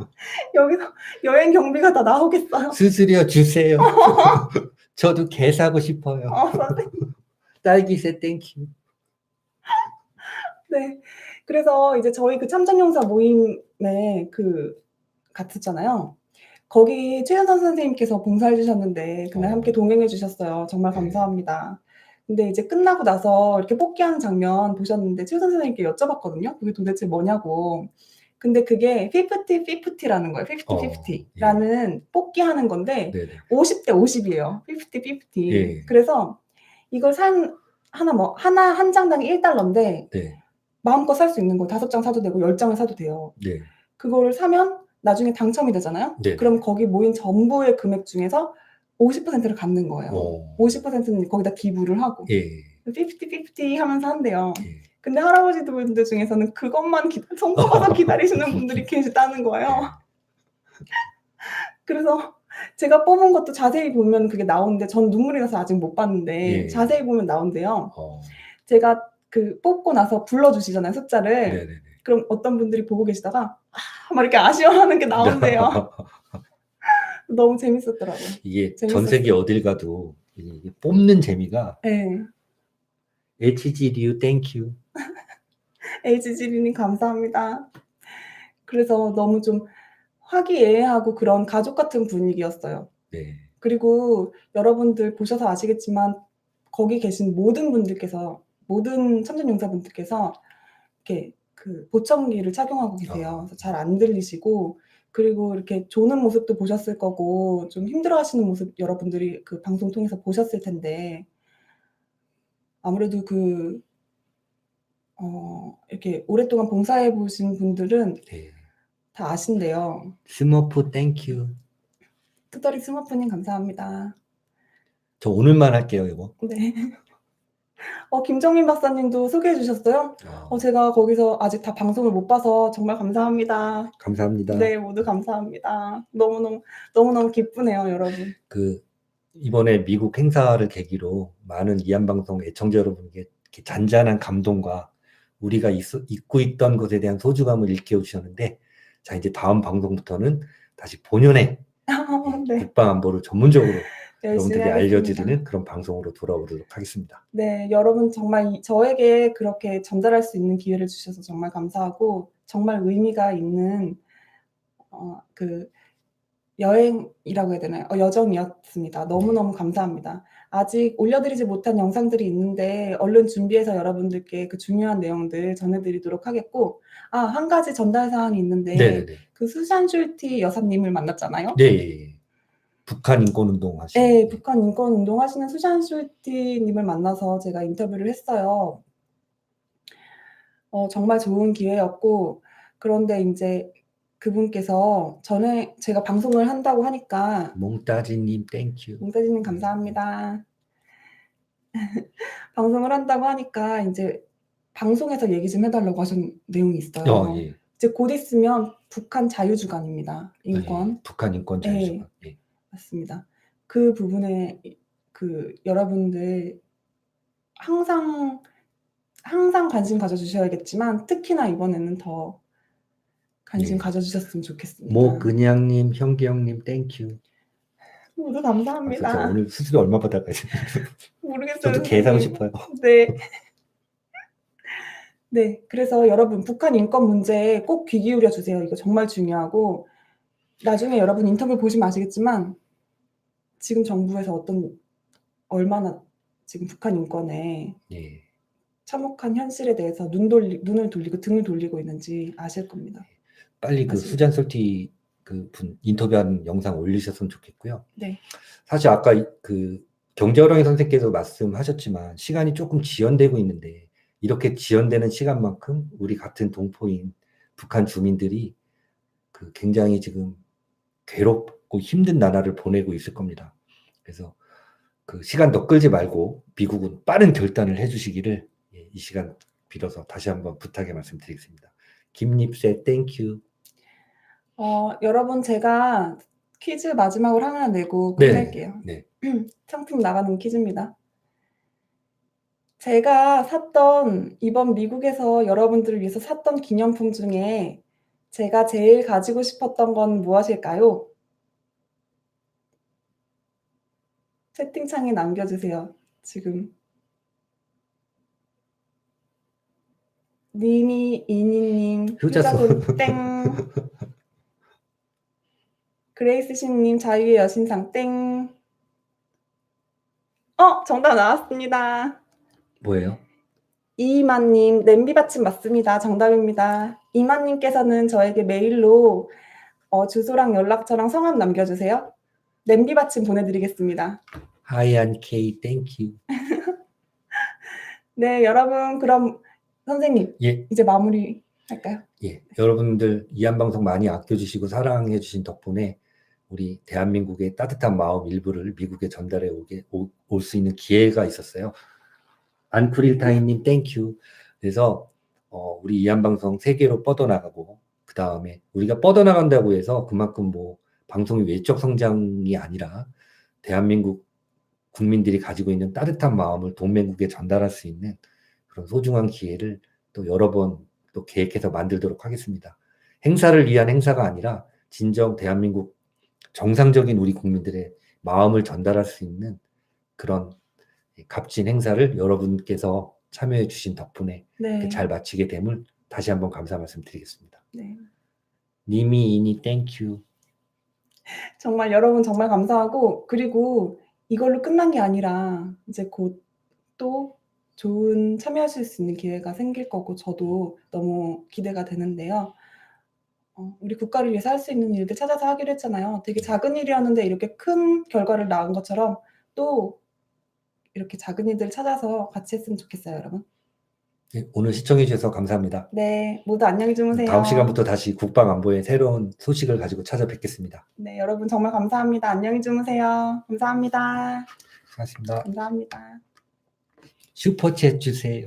여기서 여행 경비가 다 나오겠어요. 수수료 주세요. 저도 개 사고 싶어요. 선생님. 딸기새 땡큐. 네. 그래서 이제 저희 그 참전용사 모임에 갔었잖아요. 거기 최현선 선생님께서 봉사해 주셨는데 그날 함께 동행해 주셨어요. 정말 감사합니다. 근데 이제 끝나고 나서 이렇게 뽑기하는 장면 보셨는데 최현선 선생님께 여쭤봤거든요. 그게 도대체 뭐냐고. 근데 그게 50-50라는 거예요. 50-50라는 뽑기하는 건데 네네. 50대 50이에요. 50-50. 예. 그래서 이걸 한 장당 $1인데 네. 마음껏 살 수 있는 거 5장 사도 되고 10장을 사도 돼요. 네. 그거를 사면 나중에 당첨이 되잖아요. 네. 그럼 거기 모인 전부의 금액 중에서 50%를 갖는 거예요. 50%는 거기다 기부를 하고 예. 50-50 하면서 한대요. 예. 근데 할아버지들 중에서는 그것만 손꼽아서 기다리시는 분들이 계시다는 거예요. 그래서 제가 뽑은 것도 자세히 보면 그게 나오는데 전 눈물이 나서 아직 못 봤는데 예. 자세히 보면 나온대요. 어. 제가 뽑고 나서 불러주시잖아요, 숫자를. 네네네. 그럼 어떤 분들이 보고 계시다가 막 이렇게 아쉬워하는 게 나온대요. 너무 재밌었더라고요. 이게 재밌었어요. 전 세계 어딜 가도 이게 뽑는 재미가 네. HG류 땡큐. HG리님 감사합니다. 그래서 너무 좀 화기애애하고 그런 가족 같은 분위기였어요. 네. 그리고 여러분들 보셔서 아시겠지만 거기 계신 모든 참전용사분들께서 이렇게 그 보청기를 착용하고 계세요. 그래서 잘 안 들리시고 그리고 이렇게 조는 모습도 보셨을 거고 좀 힘들어하시는 모습 여러분들이 그 방송 통해서 보셨을 텐데 아무래도 이렇게 오랫동안 봉사해 보신 분들은 네. 다 아신대요. 스머프 땡큐. 투덜이 스머프님 감사합니다. 저 오늘만 할게요, 이거. 네. 김정민 박사님도 소개해 주셨어요? 제가 거기서 아직 다 방송을 못 봐서 정말 감사합니다. 감사합니다. 네, 모두 감사합니다. 너무너무 기쁘네요, 여러분. 이번에 미국 행사를 계기로 많은 이한방송 애청자 여러분께 이렇게 잔잔한 감동과 우리가 잊고 있던 것에 대한 소중함을 일깨워 주셨는데, 자, 이제 다음 방송부터는 다시 본연의 네. 국방안보를 전문적으로 열심히 여러분들이 하겠습니다. 알려드리는 그런 방송으로 돌아오도록 하겠습니다. 네, 여러분 정말 저에게 그렇게 전달할 수 있는 기회를 주셔서 정말 감사하고 정말 의미가 있는 그 여행이라고 해야 되나요? 여정이었습니다. 너무너무 감사합니다. 아직 올려드리지 못한 영상들이 있는데 얼른 준비해서 여러분들께 그 중요한 내용들 전해드리도록 하겠고, 한 가지 전달 사항이 있는데 네네네. 그 수잔 슐티 여사님을 만났잖아요. 네. 북한 인권운동 하시는. 네, 북한 인권운동 하시는 수잔 슐티님을 만나서 제가 인터뷰를 했어요. 정말 좋은 기회였고, 그런데 이제 그분께서 전에 제가 방송을 한다고 하니까 몽따지님 땡큐. 몽따지님 감사합니다. 방송을 한다고 하니까 이제 방송에서 얘기 좀 해달라고 하신 내용이 있어요. 예. 이제 곧 있으면 북한 자유주간입니다. 인권. 예, 북한 인권 자유주간. 예. 맞습니다. 그 부분에 여러분들 항상 관심 가져주셔야겠지만 특히나 이번에는 더 관심 가져주셨으면 좋겠습니다. 그냥님, 현기영님 땡큐. 모두 감사합니다. 진짜 오늘 수수료 얼마 받아가요? 모르겠어요. 저도 계산하고 싶어요. 네. 네, 그래서 여러분 북한 인권 문제에 꼭 귀 기울여 주세요. 이거 정말 중요하고, 나중에 여러분 인터뷰 보시면 아시겠지만 지금 정부에서 얼마나 지금 북한 인권에 참혹한 현실에 대해서 눈을 돌리고 등을 돌리고 있는지 아실 겁니다. 빨리 그 수잔 솔티 그 분 인터뷰한 영상 올리셨으면 좋겠고요. 네. 사실 아까 그 경제어령이 선생께서 말씀하셨지만 시간이 조금 지연되고 있는데, 이렇게 지연되는 시간만큼 우리 같은 동포인 북한 주민들이 그 굉장히 지금 괴롭고 힘든 나날을 보내고 있을 겁니다. 그래서 그 시간 더 끌지 말고 미국은 빠른 결단을 해주시기를 이 시간 빌어서 다시 한번 부탁의 말씀드리겠습니다. 김립세 땡큐. 여러분 제가 퀴즈 마지막으로 하나 내고 끝낼게요. 네. 상품 나가는 퀴즈입니다. 제가 이번 미국에서 여러분들을 위해서 샀던 기념품 중에 제가 제일 가지고 싶었던 건 무엇일까요? 채팅창에 남겨주세요. 지금. 이니님, 효자손 땡. 그레이스신님, 자유의 여신상 땡. 정답 나왔습니다. 뭐예요? 이만님, 냄비 받침 맞습니다. 정답입니다. 이만님께서는 저에게 메일로 주소랑 연락처랑 성함 남겨주세요. 냄비 받침 보내드리겠습니다. 하얀 K 땡큐. 네, 여러분 그럼 선생님 이제 마무리 할까요? 여러분들 이한방송 많이 아껴주시고 사랑해 주신 덕분에 우리 대한민국의 따뜻한 마음 일부를 미국에 전달해 올 수 있는 기회가 있었어요. 안쿠릴타이님 땡큐. 그래서 우리 이한방송 세계로 뻗어나가고, 그 다음에 우리가 뻗어나간다고 해서 그만큼 방송이 외적 성장이 아니라 대한민국 국민들이 가지고 있는 따뜻한 마음을 동맹국에 전달할 수 있는 그런 소중한 기회를 또 여러 번 또 계획해서 만들도록 하겠습니다. 행사를 위한 행사가 아니라 진정 대한민국 정상적인 우리 국민들의 마음을 전달할 수 있는 그런 값진 행사를 여러분께서 참여해 주신 덕분에 잘 마치게 됨을 다시 한번 감사 말씀드리겠습니다. 니미이니 땡큐. 정말 여러분 정말 감사하고, 그리고 이걸로 끝난 게 아니라 이제 곧 또 좋은 참여하실 수 있는 기회가 생길 거고 저도 너무 기대가 되는데요. 우리 국가를 위해서 할 수 있는 일들 찾아서 하기로 했잖아요. 되게 작은 일이었는데 이렇게 큰 결과를 낳은 것처럼 또 이렇게 작은 일들 찾아서 같이 했으면 좋겠어요, 여러분. 오늘 시청해 주셔서 감사합니다. 네, 모두 안녕히 주무세요. 다음 시간부터 다시 국방안보의 새로운 소식을 가지고 찾아뵙겠습니다. 네, 여러분 정말 감사합니다. 안녕히 주무세요. 감사합니다. 고맙습니다. 감사합니다. 슈퍼챗 주세요.